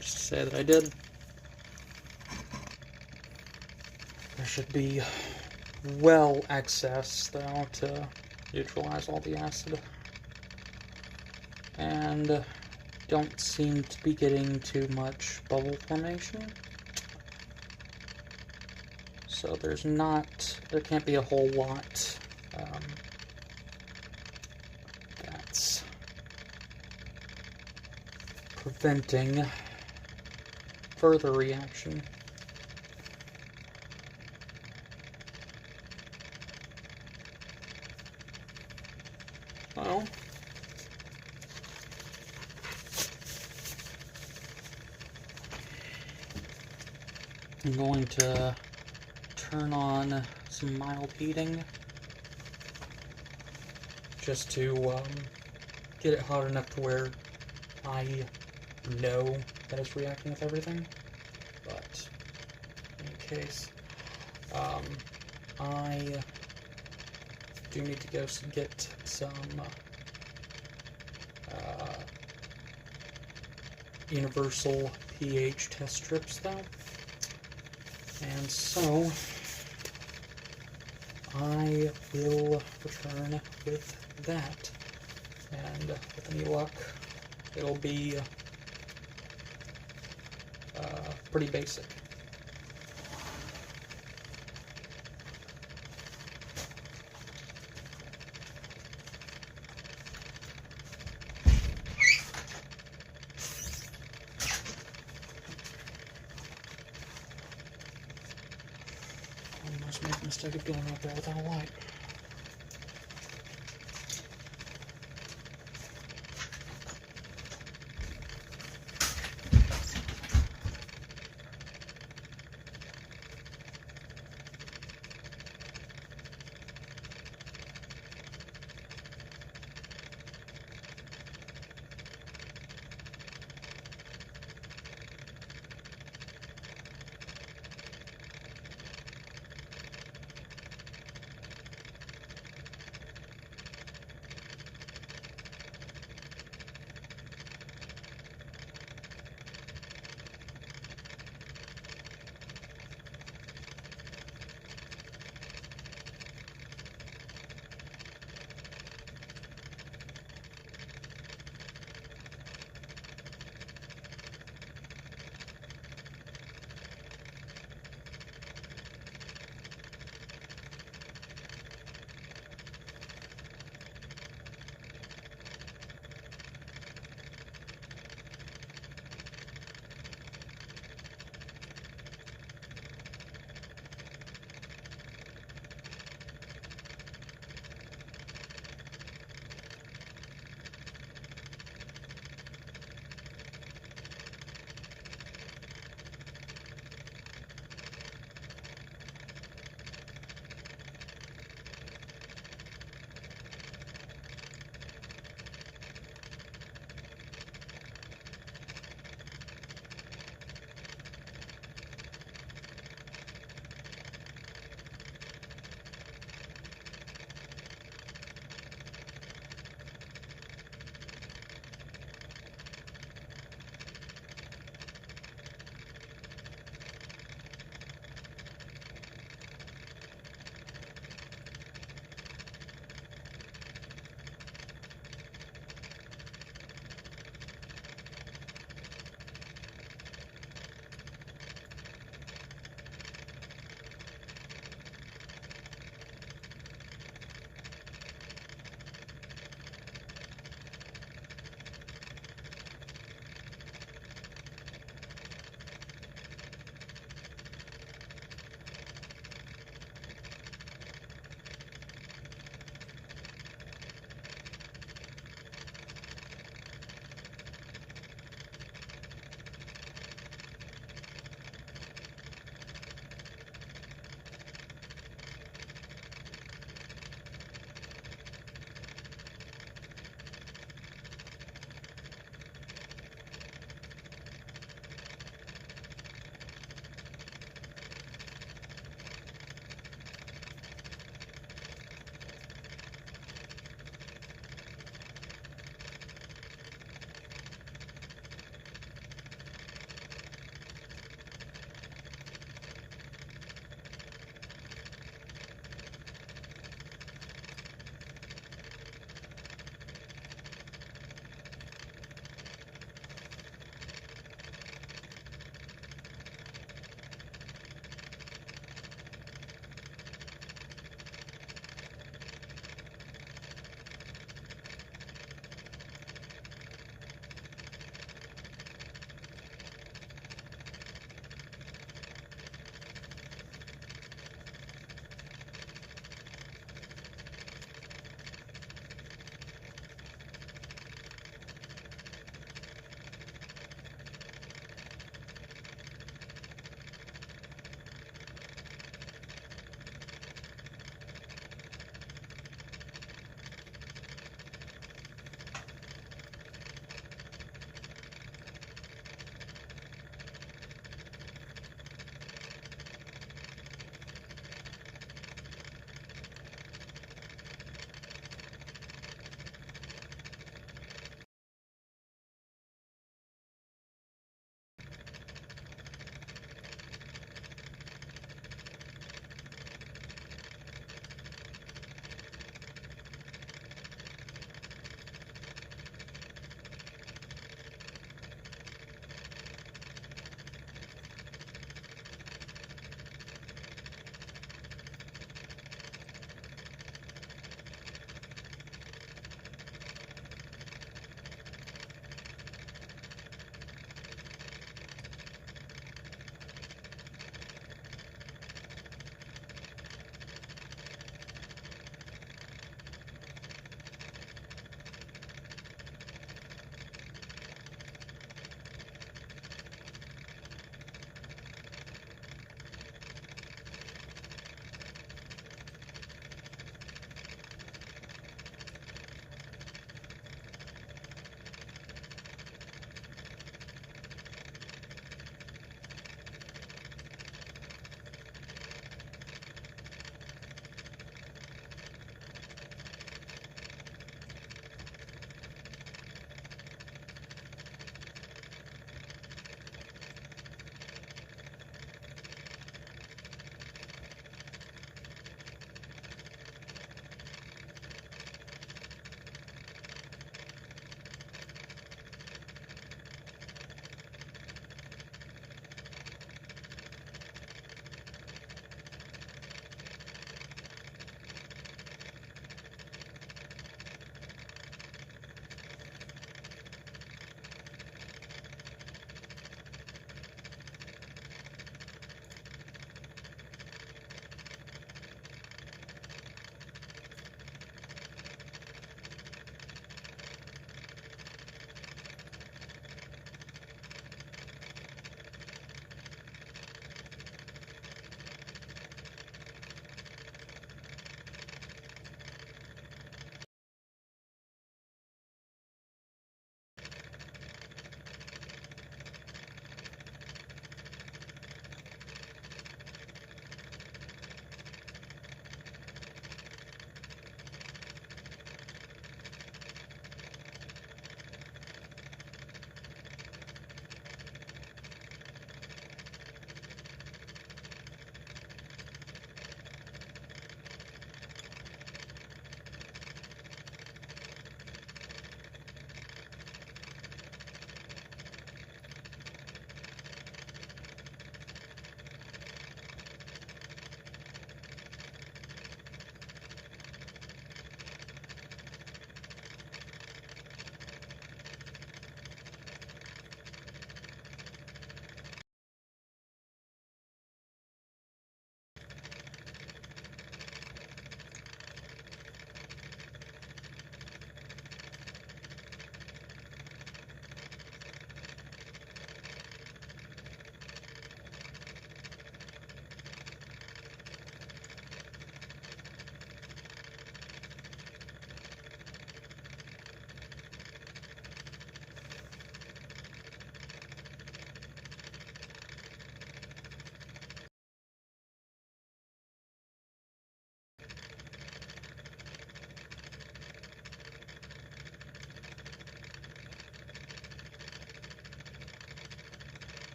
Speaker 1: just to say that I did. There should be well excess, though, to neutralize all the acid. And don't seem to be getting too much bubble formation. So there can't be a whole lot that's preventing further reaction. I'm going to turn on some mild heating just to get it hot enough to where I know that it's reacting with everything. But in any case, I do need to go get some universal pH test strips though. And so I will return with that, and with any luck, it'll be pretty basic. Almost made the mistake of going out there without a light.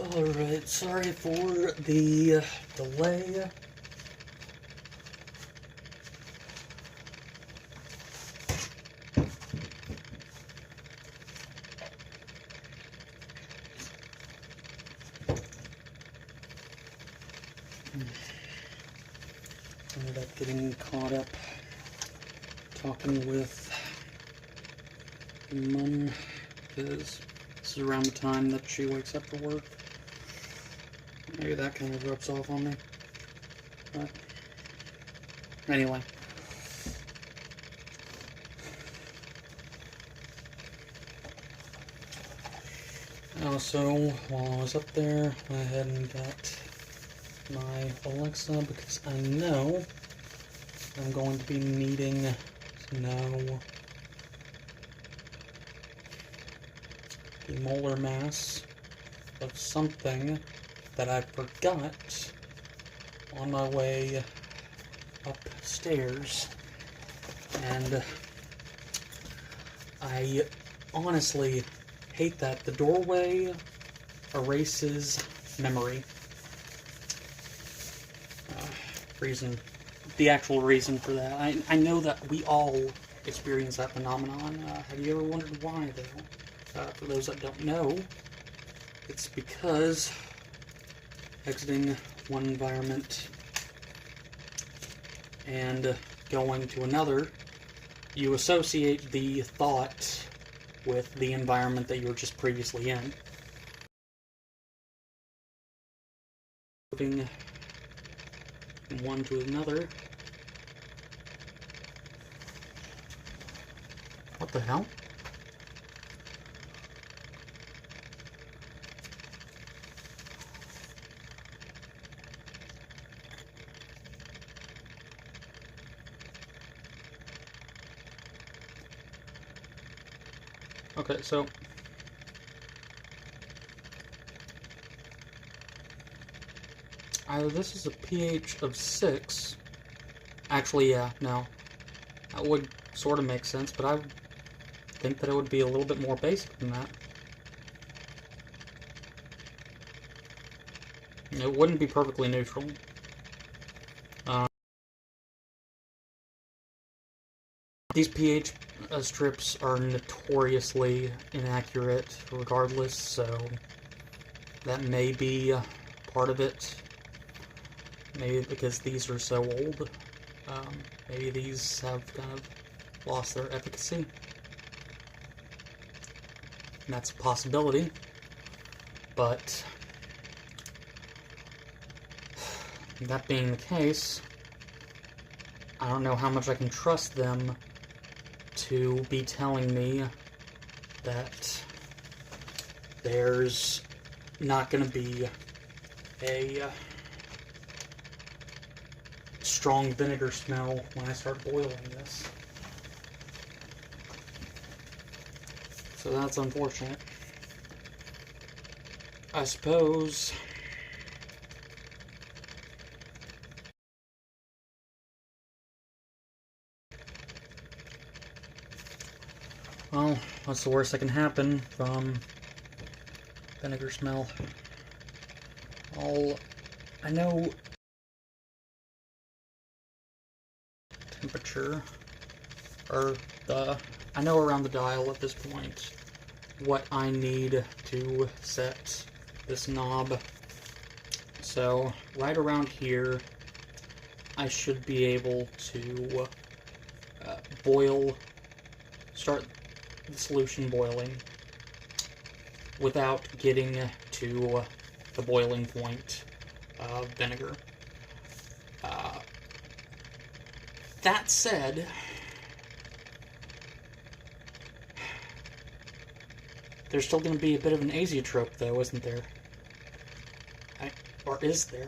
Speaker 1: Alright, sorry for the delay. Ended up getting caught up talking with Mum, because this is around the time that she wakes up for work. Maybe that kind of rubs off on me. But anyway. So while I was up there, I went ahead and got my Alexa, because I know I'm going to be needing to know the molar mass of something that I forgot on my way upstairs, and I honestly hate that. The doorway erases memory. The actual reason for that. I know that we all experience that phenomenon. Have you ever wondered why, though? For those that don't know, it's because exiting one environment and going to another, you associate the thought with the environment that you were just previously in. Moving from one to another. What the hell? Okay, so either this is a pH of 6. Actually, yeah, no. That would sort of make sense, but I think that it would be a little bit more basic than that. It wouldn't be perfectly neutral. These pH strips are notoriously inaccurate regardless, so that may be part of it. Maybe because these are so old. Maybe these have kind of lost their efficacy. And that's a possibility. But that being the case, I don't know how much I can trust them to be telling me that there's not going to be a strong vinegar smell when I start boiling this. So that's unfortunate. I suppose well, what's the worst that can happen from vinegar smell? I know temperature, or I know around the dial at this point what I need to set this knob. So right around here, I should be able to start the solution boiling without getting to the boiling point of vinegar. That said, there's still going to be a bit of an azeotrope, though, isn't there? Or is there?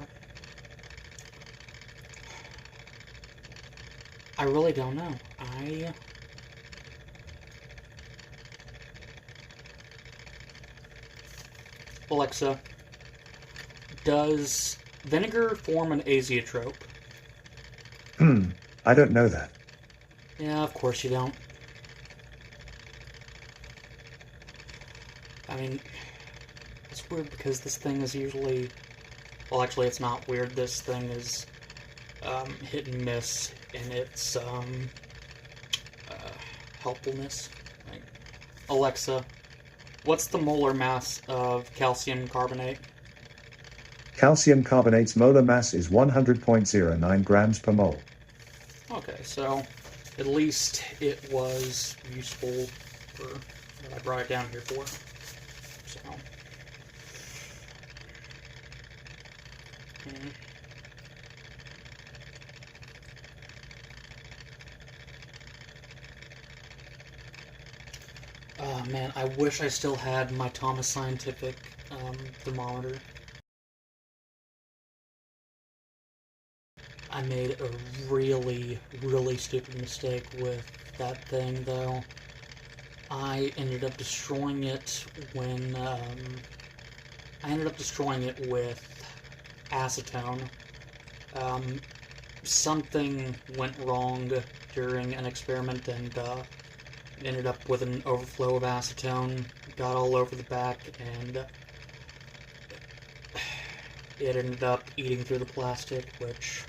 Speaker 1: I really don't know. Alexa, does vinegar form an azeotrope?
Speaker 2: I don't know that.
Speaker 1: Yeah, of course you don't. I mean, It's weird because this thing is usually... Well, actually, it's not weird. This thing is hit and miss in its helpfulness. Like, Alexa, what's the molar mass of calcium carbonate?
Speaker 2: Calcium carbonate's molar mass is 100.09 grams per mole.
Speaker 1: Okay, so at least it was useful for what I brought it down here for. So. Oh man, I wish I still had my Thomas Scientific thermometer. I made a really, really stupid mistake with that thing, though. I ended up destroying it when, I ended up destroying it with acetone. Something went wrong during an experiment and ended up with an overflow of acetone, got all over the back, and it ended up eating through the plastic, which,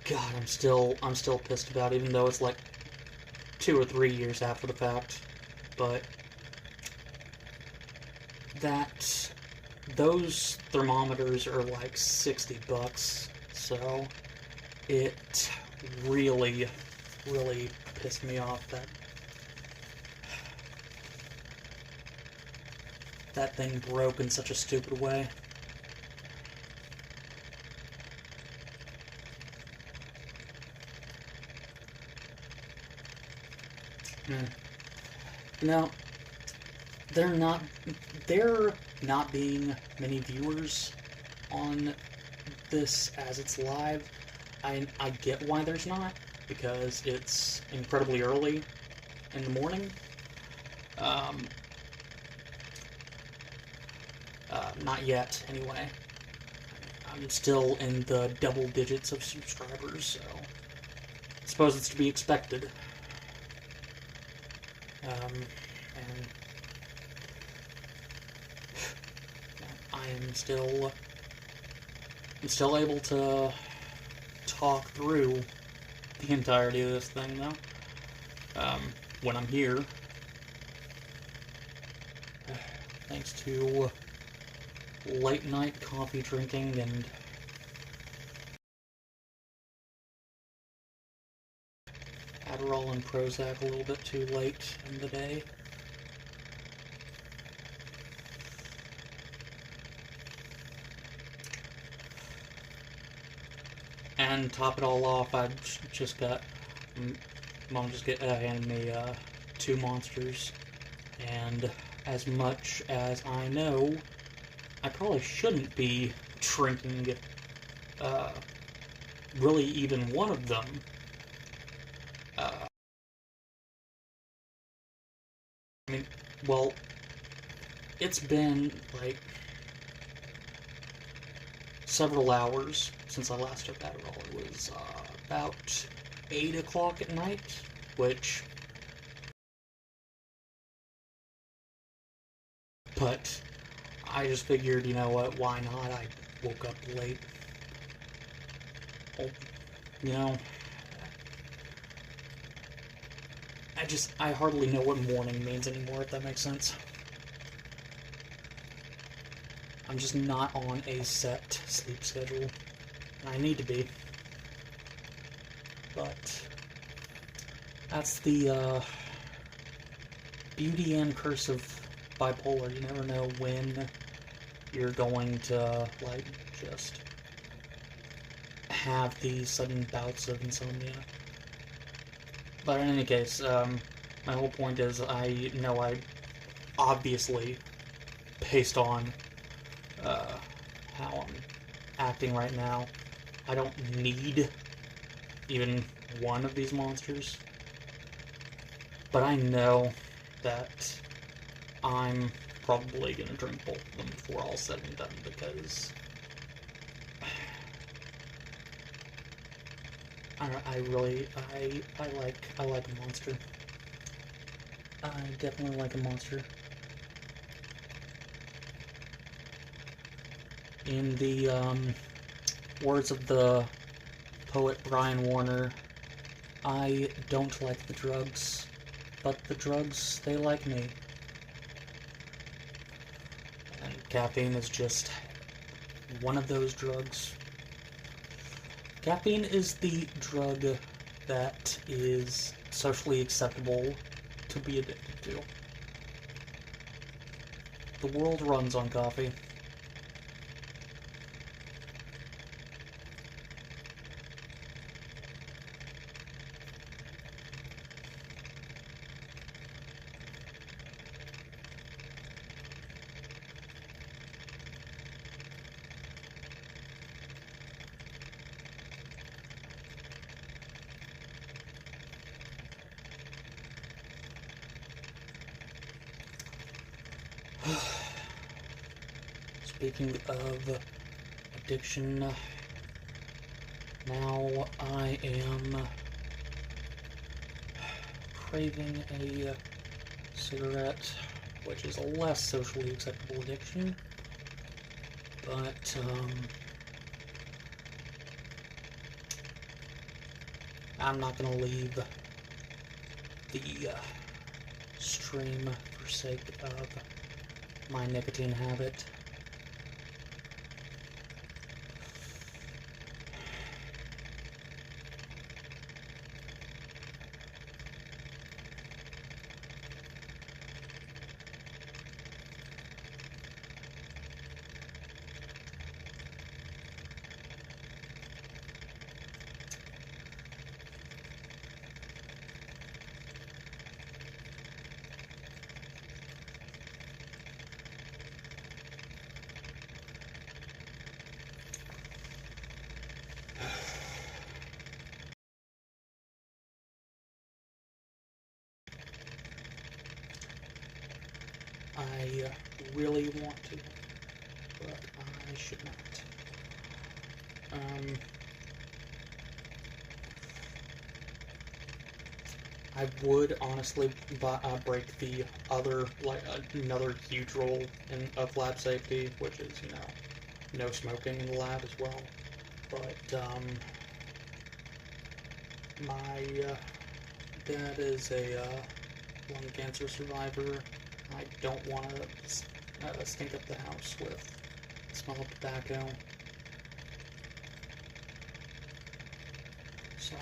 Speaker 1: God, I'm still pissed about, even though it's like 2 or 3 years after the fact. But those thermometers are like $60, so it really, really pissed me off that thing broke in such a stupid way. Now, there not being many viewers on this as it's live. I get why there's not, because it's incredibly early in the morning. Not yet, anyway. I'm still in the double digits of subscribers, so I suppose it's to be expected. And I'm still able to talk through the entirety of this thing, though, when I'm here, thanks to late night coffee drinking and Adderall and Prozac a little bit too late in the day. And top it all off, I just got... Mom just handed me 2 monsters, and as much as I know, I probably shouldn't be drinking really even one of them. I mean, well, it's been like several hours since I last took Adderall. It was about 8 o'clock at night, which... But I just figured, you know what, why not? I woke up late. Well, you know, I hardly know what morning means anymore, if that makes sense. I'm just not on a set sleep schedule. I need to be. But that's the beauty and curse of bipolar. You never know when you're going to, like, just have these sudden bouts of insomnia. But in any case, my whole point is, I know I obviously, based on how I'm acting right now, I don't need even one of these monsters. But I know that I'm probably gonna drink both of them before all said and done, because I like a monster. I definitely like a monster. In the words of the poet Brian Warner, I don't like the drugs, but the drugs, they like me. And caffeine is just one of those drugs. Caffeine is the drug that is socially acceptable to be addicted to. The world runs on coffee. Speaking of addiction, now I am craving a cigarette, which is a less socially acceptable addiction, but I'm not going to leave the stream for sake of my nicotine habit. I really want to, but I should not. I would honestly break the other, like, another huge rule of lab safety, which is, no smoking in the lab as well. But, my dad is a lung cancer survivor. I don't want to stink up the house with the smell of tobacco. So,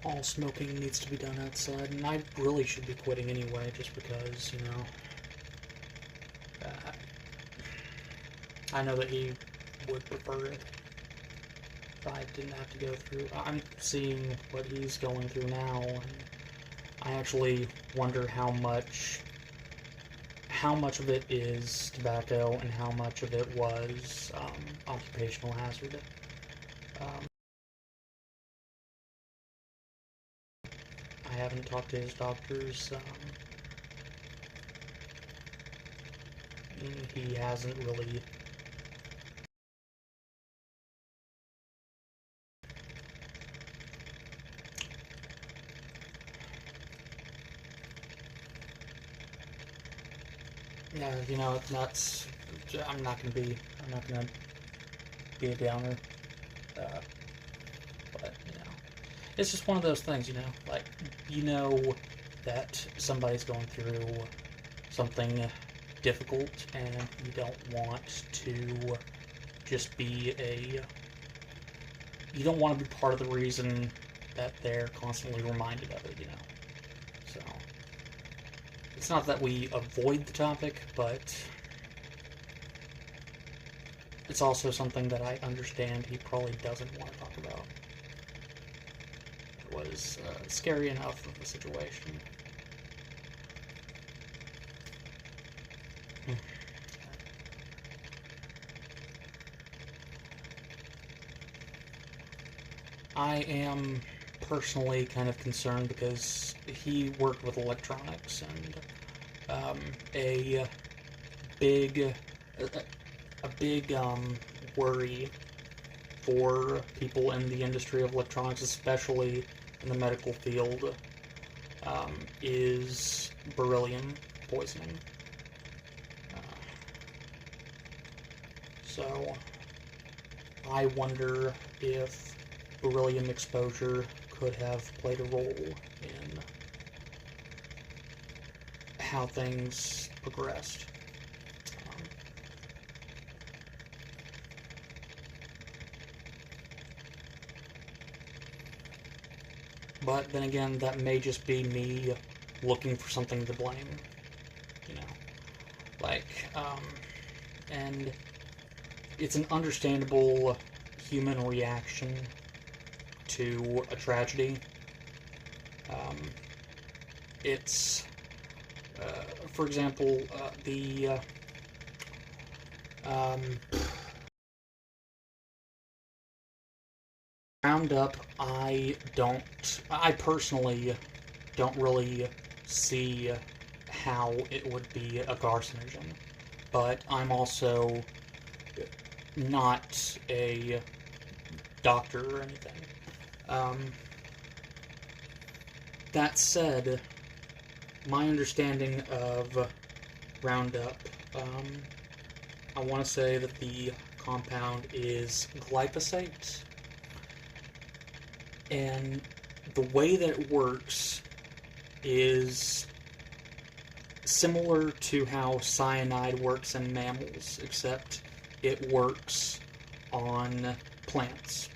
Speaker 1: all smoking needs to be done outside, and I really should be quitting anyway, just because, I know that he would prefer it if I didn't have to go through. I'm seeing what he's going through now, and I actually wonder how much of it is tobacco and how much of it was occupational hazard. I haven't talked to his doctors. He hasn't really. Yeah, that's. I'm not gonna be a downer. But it's just one of those things. Like that somebody's going through something difficult, and you don't want to just be you don't want to be part of the reason that they're constantly reminded of it, So, it's not that we avoid the topic, but it's also something that I understand he probably doesn't want to talk about. It was scary enough of a situation. I am personally kind of concerned because he worked with electronics, and a big worry for people in the industry of electronics, especially in the medical field, is beryllium poisoning. So I wonder if beryllium exposure could have played a role in how things progressed. But then again, that may just be me looking for something to blame, you know, like, and it's an understandable human reaction to a tragedy. It's, for example, the Roundup, I personally don't really see how it would be a carcinogen, but I'm also not a doctor or anything. That said, my understanding of Roundup, I want to say that the compound is glyphosate. And the way that it works is similar to how cyanide works in mammals, except it works on plants.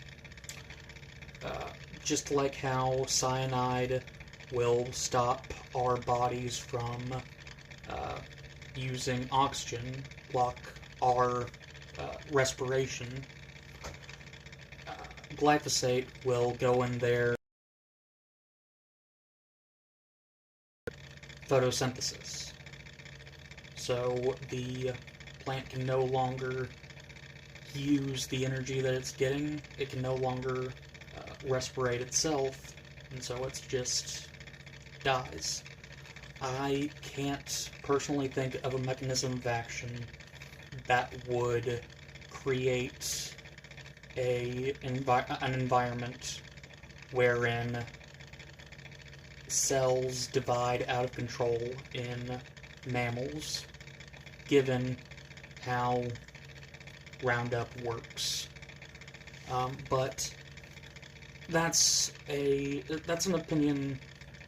Speaker 1: Just like how cyanide will stop our bodies from using oxygen, block our respiration, glyphosate will go in there photosynthesis. So the plant can no longer use the energy that it's getting. It can no longer respirate itself, and so it just dies. I can't personally think of a mechanism of action that would create an environment wherein cells divide out of control in mammals, given how Roundup works. But that's an opinion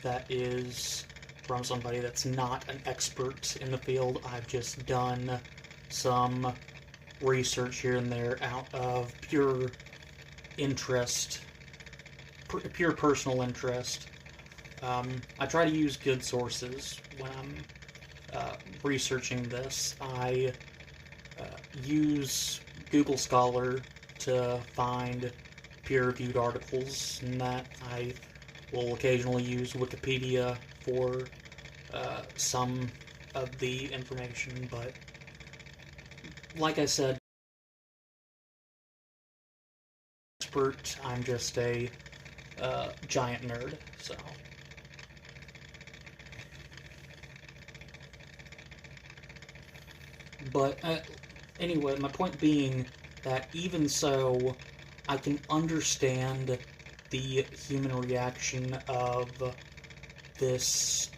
Speaker 1: that is from somebody that's not an expert in the field. I've just done some research here and there out of pure interest, pure personal interest. I try to use good sources when I'm researching this. I use Google Scholar to find peer-reviewed articles, and that I will occasionally use Wikipedia for some of the information, but like I said, expert, I'm just a giant nerd, so. But anyway, my point being that even so, I can understand the human reaction of this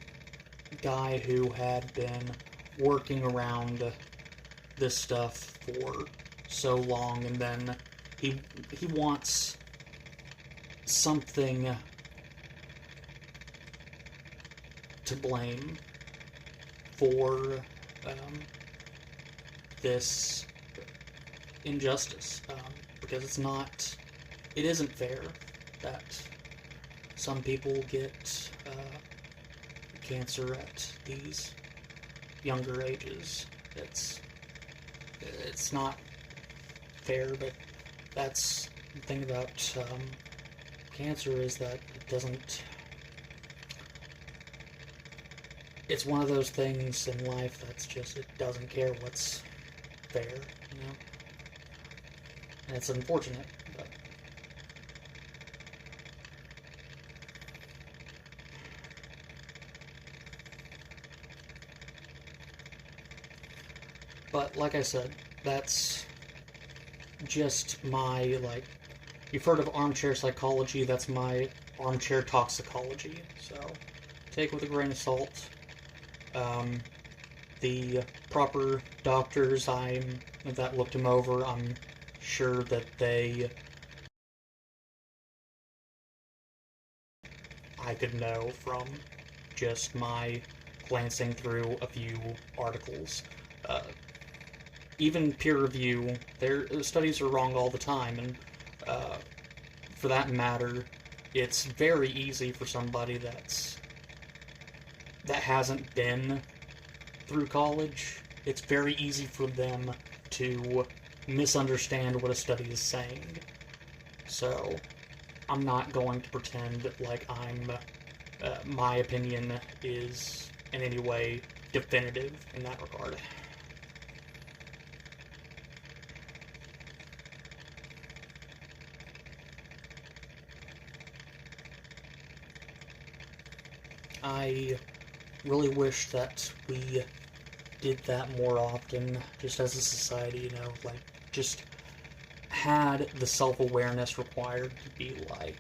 Speaker 1: guy who had been working around this stuff for so long, and then he wants something to blame for this injustice, because it isn't fair that some people get cancer at these younger ages. It's not fair, but that's the thing about cancer, is that it doesn't. It's one of those things in life that's just, it doesn't care what's fair, you know? And it's unfortunate, but. But, like I said, that's just my, you've heard of armchair psychology, that's my armchair toxicology, so take with a grain of salt. The proper doctors that looked him over, I'm sure that I could know from just my glancing through a few articles. Even peer review, their studies are wrong all the time, and for that matter, it's very easy for somebody that hasn't been through college. It's very easy for them to misunderstand what a study is saying. So, I'm not going to pretend like my opinion is in any way definitive in that regard. I really wish that we did that more often, just as a society, you know, like, just had the self-awareness required to be like,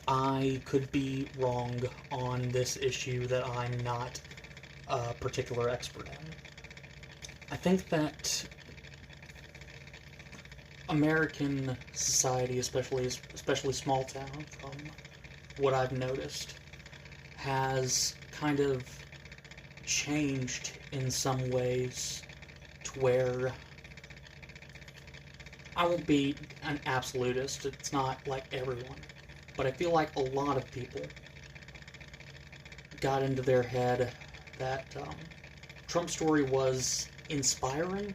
Speaker 1: I could be wrong on this issue that I'm not a particular expert in. I think that American society, especially small town, from what I've noticed, has kind of changed in some ways to where I won't be an absolutist. It's not like everyone, but I feel like a lot of people got into their head that Trump's story was inspiring,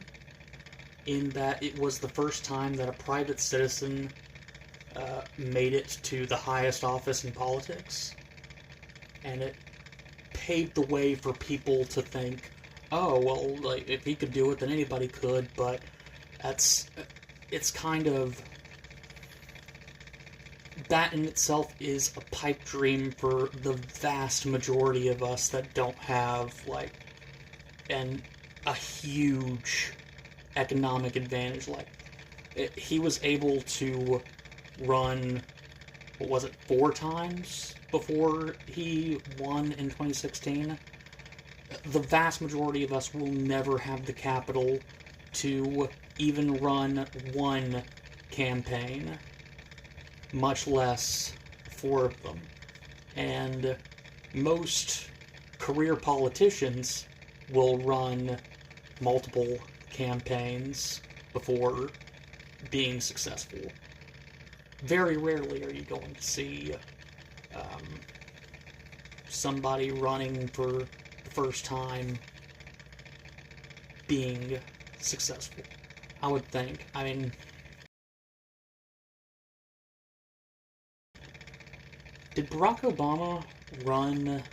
Speaker 1: in that it was the first time that a private citizen made it to the highest office in politics, and it paved the way for people to think, oh, well, like, if he could do it, then anybody could, but it's kind of, that in itself is a pipe dream for the vast majority of us that don't have, like, a huge economic advantage. Like, he was able to run, what was it, 4 times before he won in 2016. The vast majority of us will never have the capital to even run one campaign, much less 4 of them. And most career politicians will run multiple campaigns before being successful. Very rarely are you going to see somebody running for the first time being successful, I would think. I mean, did Barack Obama run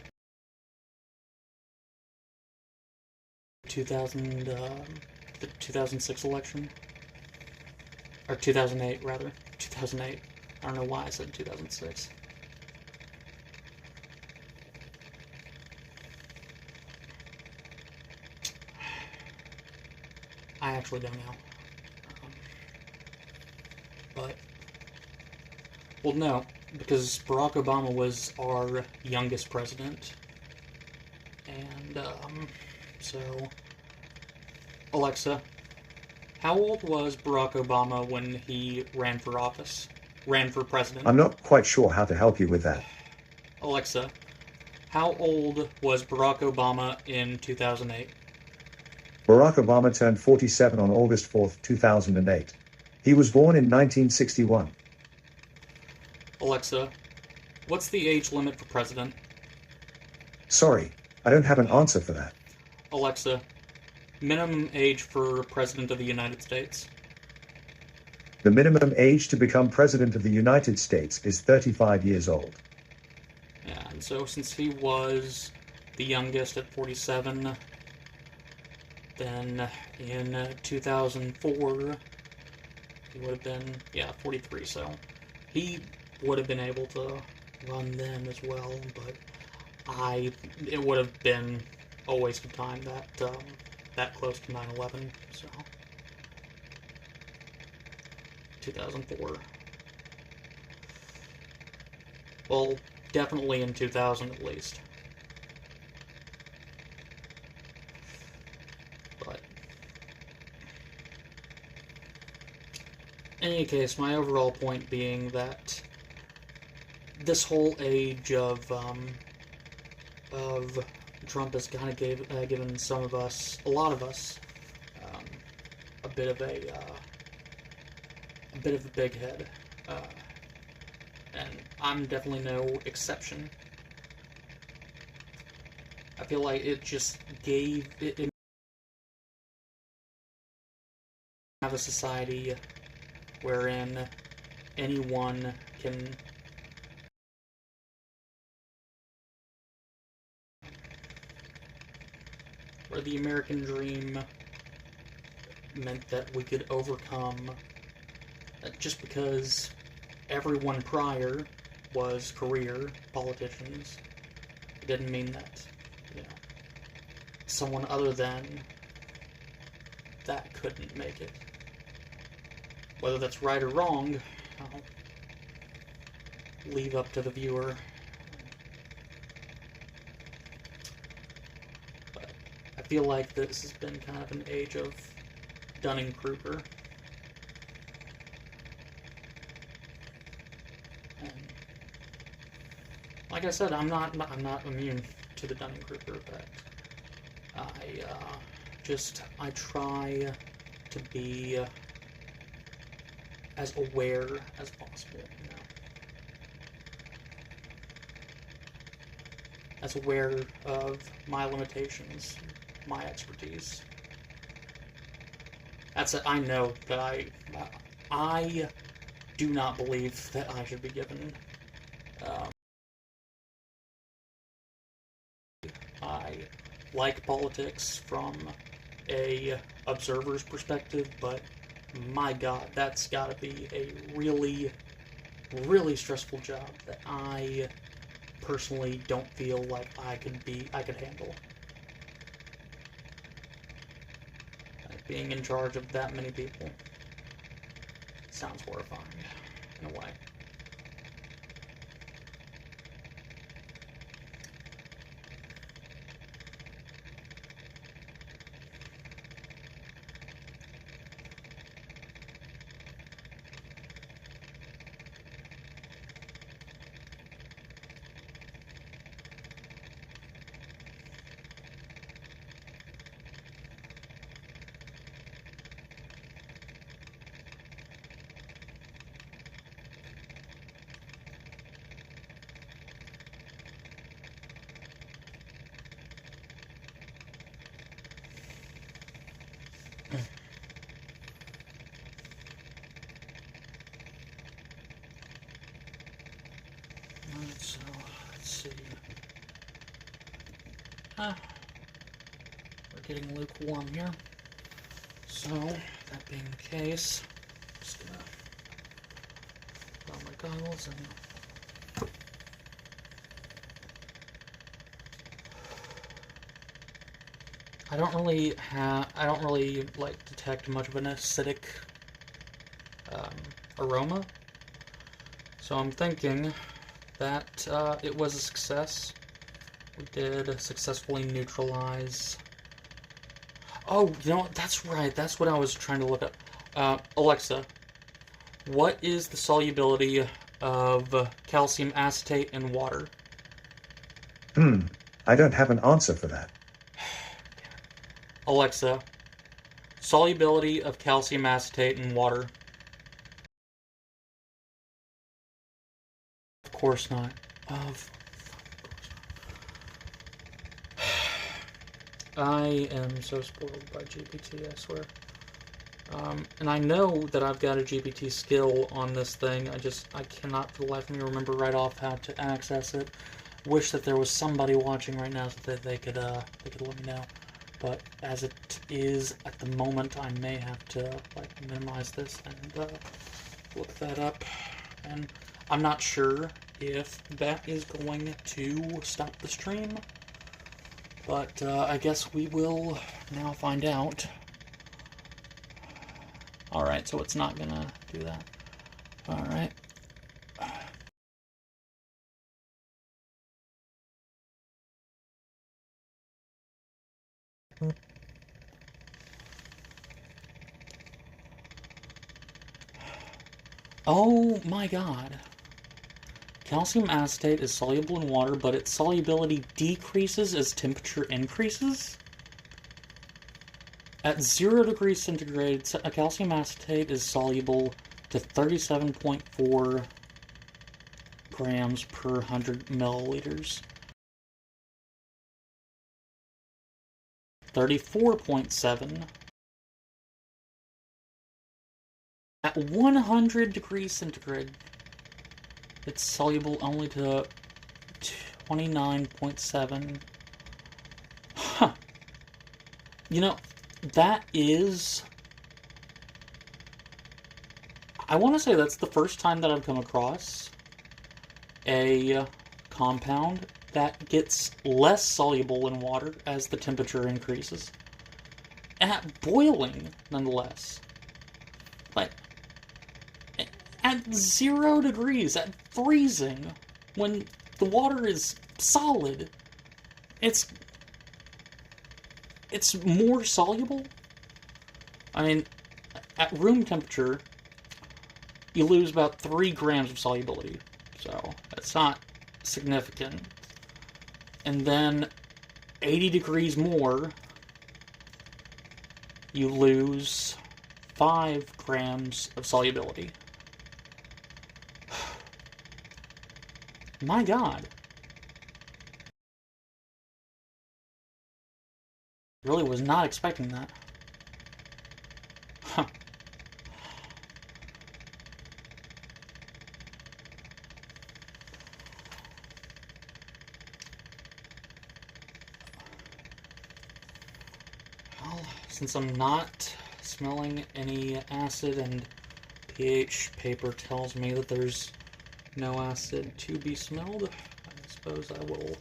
Speaker 1: the 2006 election? Or 2008, rather. 2008. I don't know why I said 2006. I actually don't know. But, well, no, because Barack Obama was our youngest president. And, so, Alexa, how old was Barack Obama when he ran for office? Ran for president?
Speaker 2: I'm not quite sure how to help you with that.
Speaker 1: Alexa, how old was Barack Obama in 2008?
Speaker 2: Barack Obama turned 47 on August 4th, 2008. He was born in 1961.
Speaker 1: Alexa, what's the age limit for president?
Speaker 2: Sorry, I don't have an answer for that.
Speaker 1: Alexa, minimum age for president of the United States?
Speaker 2: The minimum age to become president of the United States is 35 years old.
Speaker 1: Yeah, and so since he was the youngest at 47, then in 2004, he would have been, 43, so he would have been able to run then as well, but it would have been a waste of time that close to 9/11, so 2004. Well, definitely in 2000 at least. But in any case, my overall point being that this whole age of Trump has kind of given some of us, a lot of us, a bit of a big head, and I'm definitely no exception. I feel like it just gave it have a society wherein anyone can where the American dream meant that we could overcome just because everyone prior was career politicians. It didn't mean that, you know, someone other than that couldn't make it. Whether that's right or wrong, I'll leave up to the viewer. But I feel like this has been kind of an age of Dunning-Kruger. And like I said, I'm not immune to the Dunning-Kruger effect. I try to be as aware as possible, you know. As aware of my limitations, my expertise. That's it. I know that I do not believe that I should be given. I like politics from a observer's perspective, but my God, that's got to be a really, really stressful job that I personally don't feel like I could handle. Being in charge of that many people sounds horrifying, in a way. Alright, so, let's see. We're getting lukewarm here. So, that being the case, I'm just gonna put on my goggles and I don't really like detect much of an acidic aroma. So I'm thinking that it was a success. We did successfully neutralize. Oh, you know what? That's right. That's what I was trying to look up. Alexa, what is the solubility of calcium acetate in water?
Speaker 2: I don't have an answer for that.
Speaker 1: Alexa, solubility of calcium acetate in water. Of course not. I am so spoiled by GPT, I swear. And I know that I've got a GPT skill on this thing. I cannot for the life of me remember right off how to access it. Wish that there was somebody watching right now so that they could let me know. But as it is at the moment, I may have to minimize this and look that up. And I'm not sure if that is going to stop the stream, but I guess we will now find out. Alright, so it's not gonna do that. Alright. Oh my god. Calcium acetate is soluble in water, but its solubility decreases as temperature increases? At 0 degrees centigrade, calcium acetate is soluble to 37.4 grams per 100 milliliters. 34.7. At 100 degrees centigrade, it's soluble only to 29.7. Huh. You know, that is... I want to say that's the first time that I've come across a compound that gets less soluble in water as the temperature increases. At boiling, nonetheless. Like, at 0 degrees, at freezing, when the water is solid, it's more soluble. I mean, at room temperature, you lose about 3 grams of solubility, so that's not significant. And then 80 degrees more, you lose 5 grams of solubility. My god. Really was not expecting that. Huh. Well, since I'm not smelling any acid and pH paper tells me that there's no acid to be smelled, I suppose I will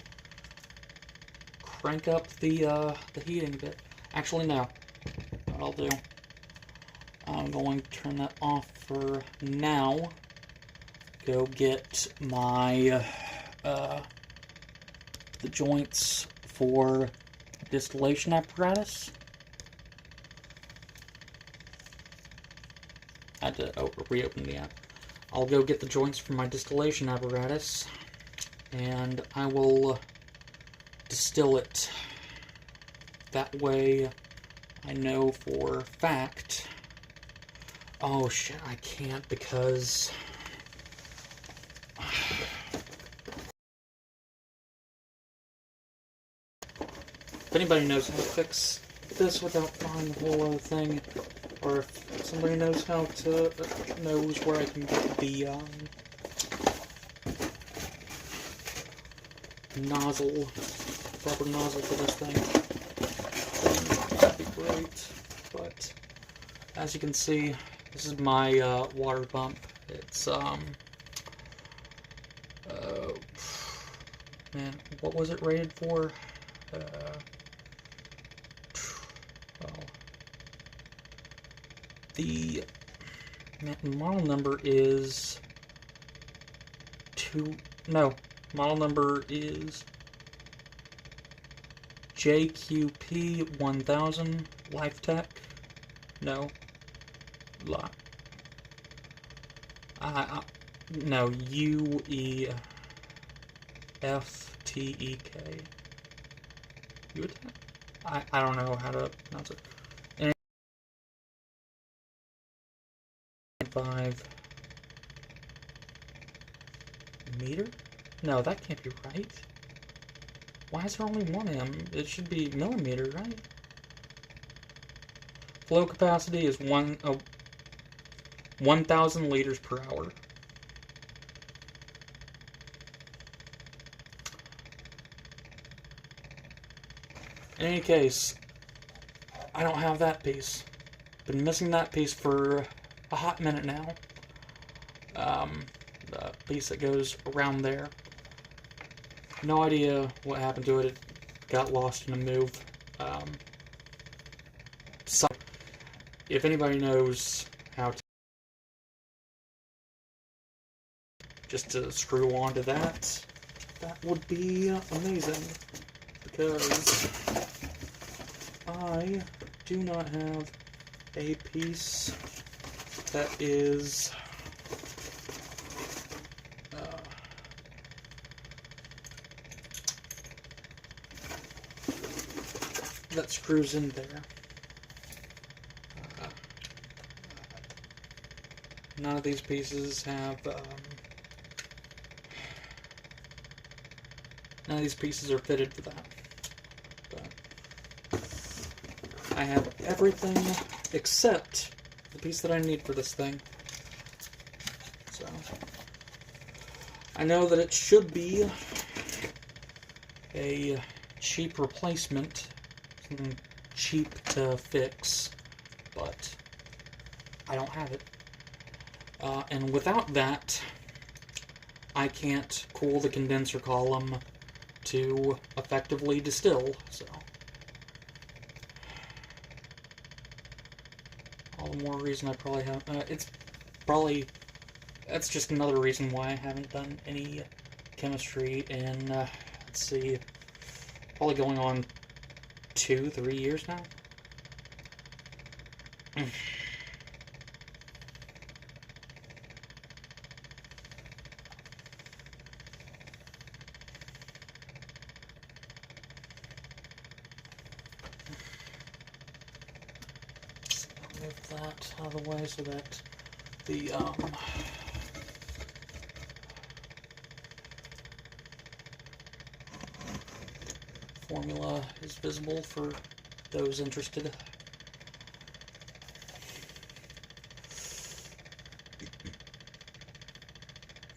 Speaker 1: crank up the heating a bit. Actually, no. What I'll do, I'm going to turn that off for now. Go get my the joints for distillation apparatus. I had to reopen the app. I'll go get the joints for my distillation apparatus, and I will distill it. That way, I know for a fact. Oh shit, I can't because... If anybody knows how to fix this without buying the whole other thing, or if somebody knows how to, knows where I can get the, nozzle, rubber nozzle for this thing, then that'd be great. But, as you can see, this is my, water pump. It's, man, what was it rated for? Well, the model number is model number is JQP 1000 LifeTech. No, no, UEFTEK. I don't know how to pronounce it. 5 meter? No, that can't be right. Why is there only 1 M? It should be millimeter, right? Flow capacity is 1,000 liters per hour. In any case, I don't have that piece. Been missing that piece for a hot minute now. The piece that goes around there. No idea what happened to it. It got lost in a move. So, if anybody knows how to just to screw onto that, that would be amazing. Because I do not have a piece that is that screws in there. None of these pieces have, none of these pieces are fitted for that. But I have everything except the piece that I need for this thing. So I know that it should be a cheap replacement, something cheap to fix, but I don't have it. And without that, I can't cool the condenser column to effectively distill, so all the more reason I probably have, that's just another reason why I haven't done any chemistry in, let's see, probably going on 2-3 years now. Move that out of the way so that the formula is visible for those interested.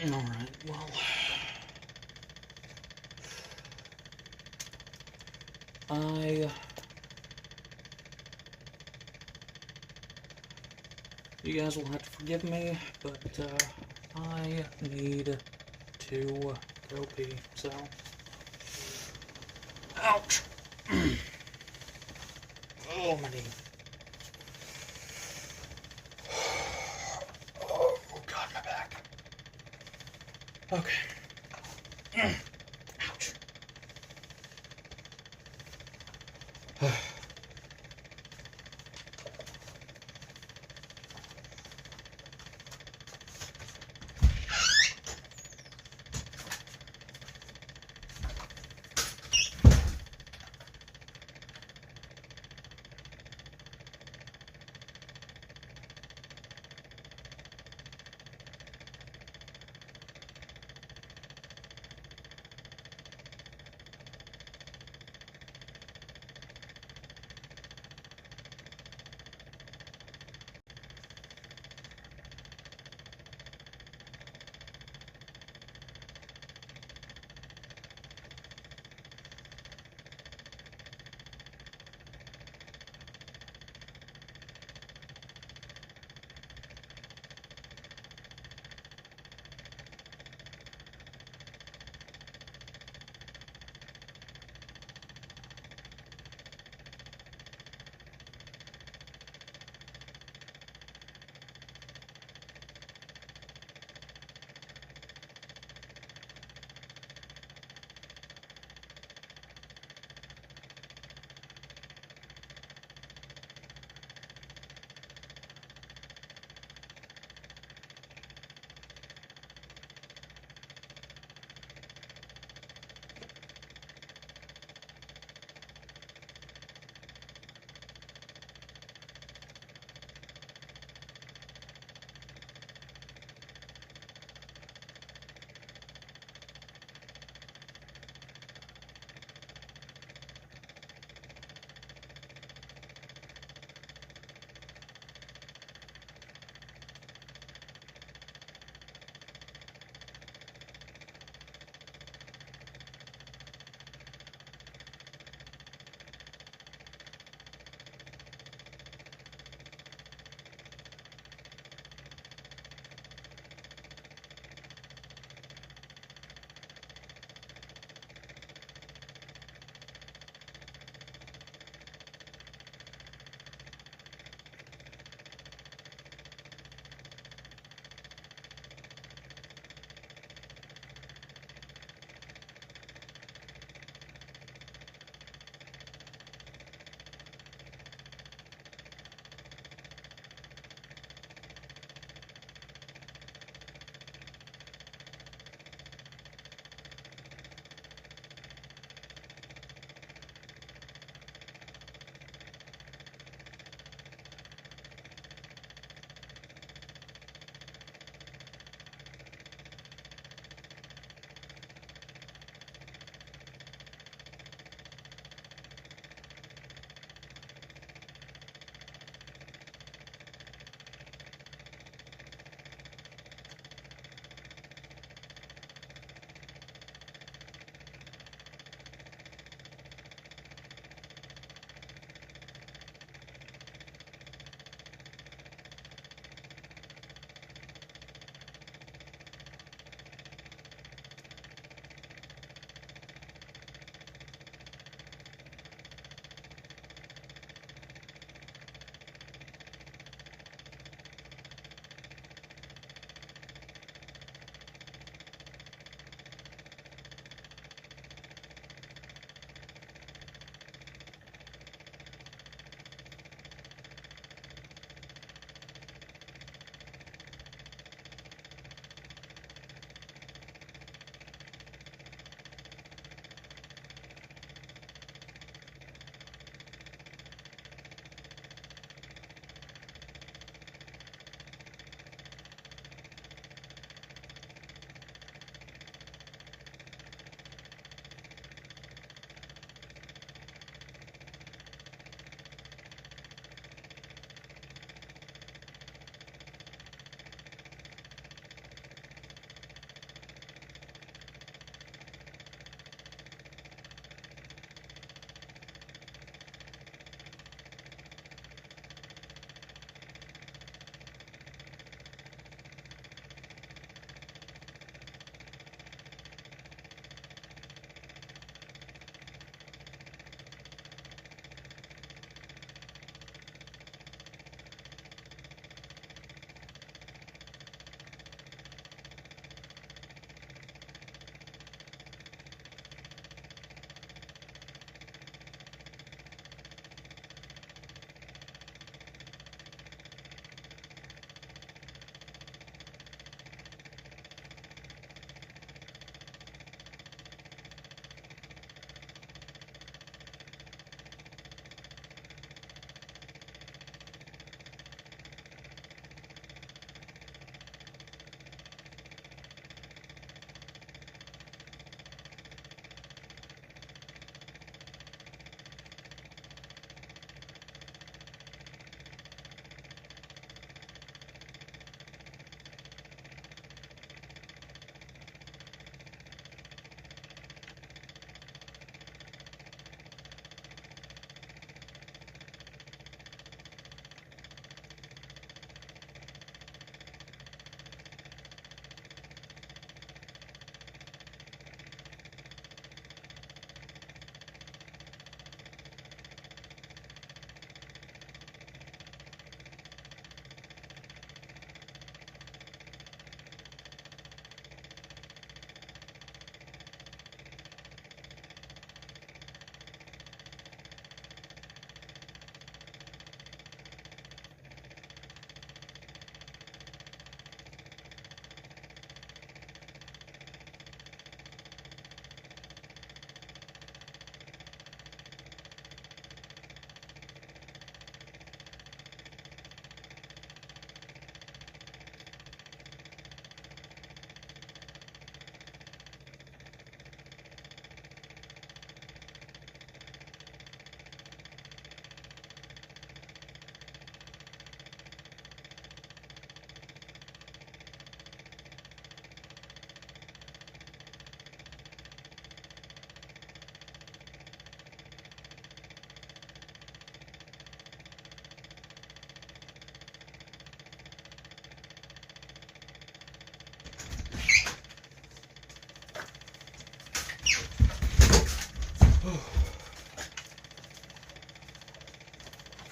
Speaker 1: Alright, well, you guys will have to forgive me, but I need to go pee, so, ouch, oh my knee, oh god, my back, okay, ouch.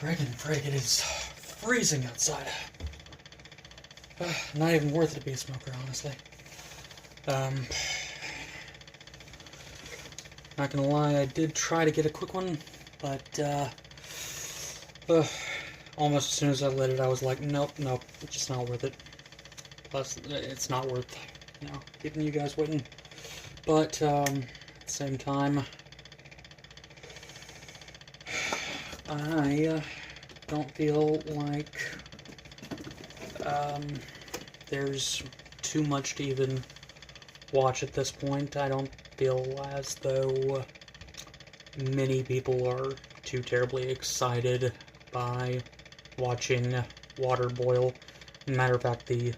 Speaker 1: Frig, it is freezing outside. Not even worth it to be a smoker, honestly. Not gonna lie, I did try to get a quick one, but almost as soon as I lit it, I was like, nope, it's just not worth it. Plus, it's not worth, keeping you guys waiting. But at the same time, I don't feel like there's too much to even watch at this point. I don't feel as though many people are too terribly excited by watching water boil. Matter of fact, the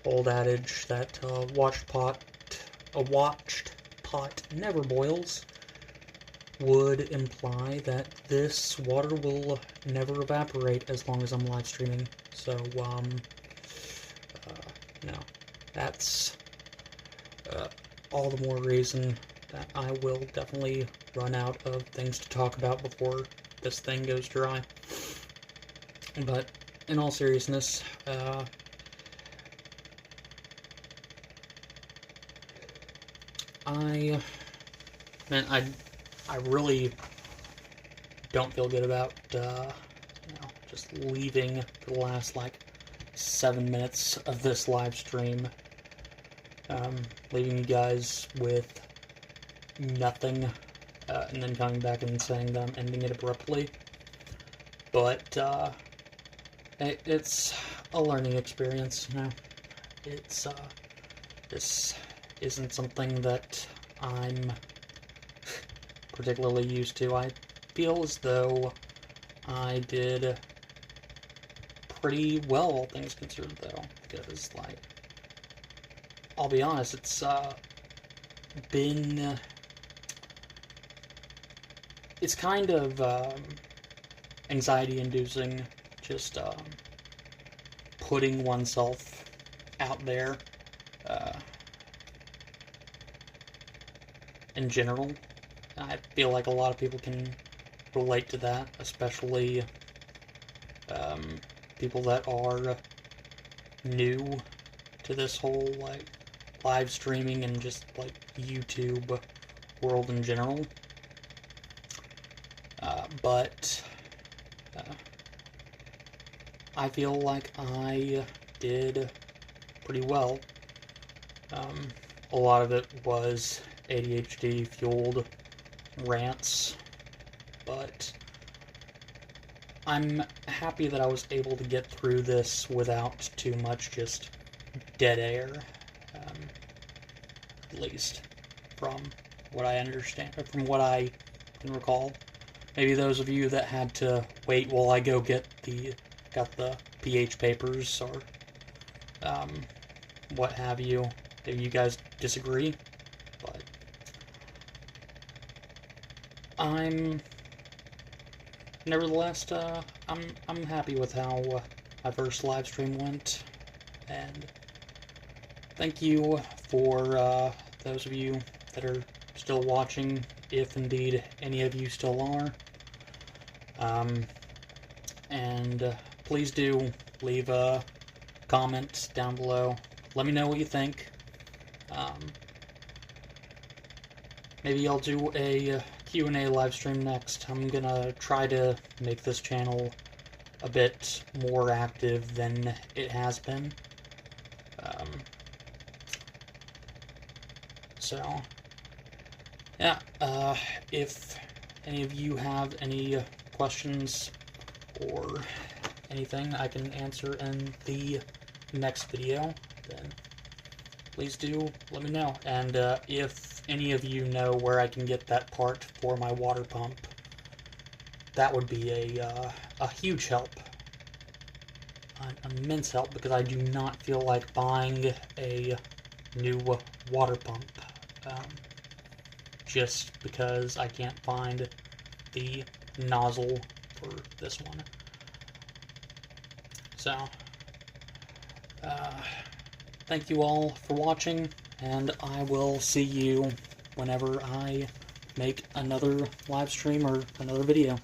Speaker 1: old adage that a watched pot never boils would imply that this water will never evaporate as long as I'm live streaming. So, no, that's all the more reason that I will definitely run out of things to talk about before this thing goes dry. But in all seriousness, I really don't feel good about just leaving the last like 7 minutes of this live stream, leaving you guys with nothing, and then coming back and saying that I'm ending it abruptly. But it's a learning experience. It's this isn't something that I'm particularly used to. I feel as though I did pretty well, all things considered, though, because, like, I'll be honest, it's been, it's kind of anxiety-inducing, just putting oneself out there in general. I feel like a lot of people can relate to that, especially people that are new to this whole like live streaming and just like YouTube world in general. But I feel like I did pretty well. A lot of it was ADHD fueled rants, but I'm happy that I was able to get through this without too much just dead air, at least from what I understand, or from what I can recall. Maybe those of you that had to wait while I go got the pH papers or what have you, maybe you guys disagree, but nevertheless, I'm happy with how my first live stream went, and thank you for those of you that are still watching, if indeed any of you still are. And please do leave a comment down below. Let me know what you think. Maybe I'll do a Q&A live stream next. I'm gonna try to make this channel a bit more active than it has been. So, yeah, if any of you have any questions or anything I can answer in the next video, then please do let me know. And if any of you know where I can get that part for my water pump, that would be a huge help, an immense help, because I do not feel like buying a new water pump just because I can't find the nozzle for this one. So, thank you all for watching, and I will see you whenever I make another live stream or another video.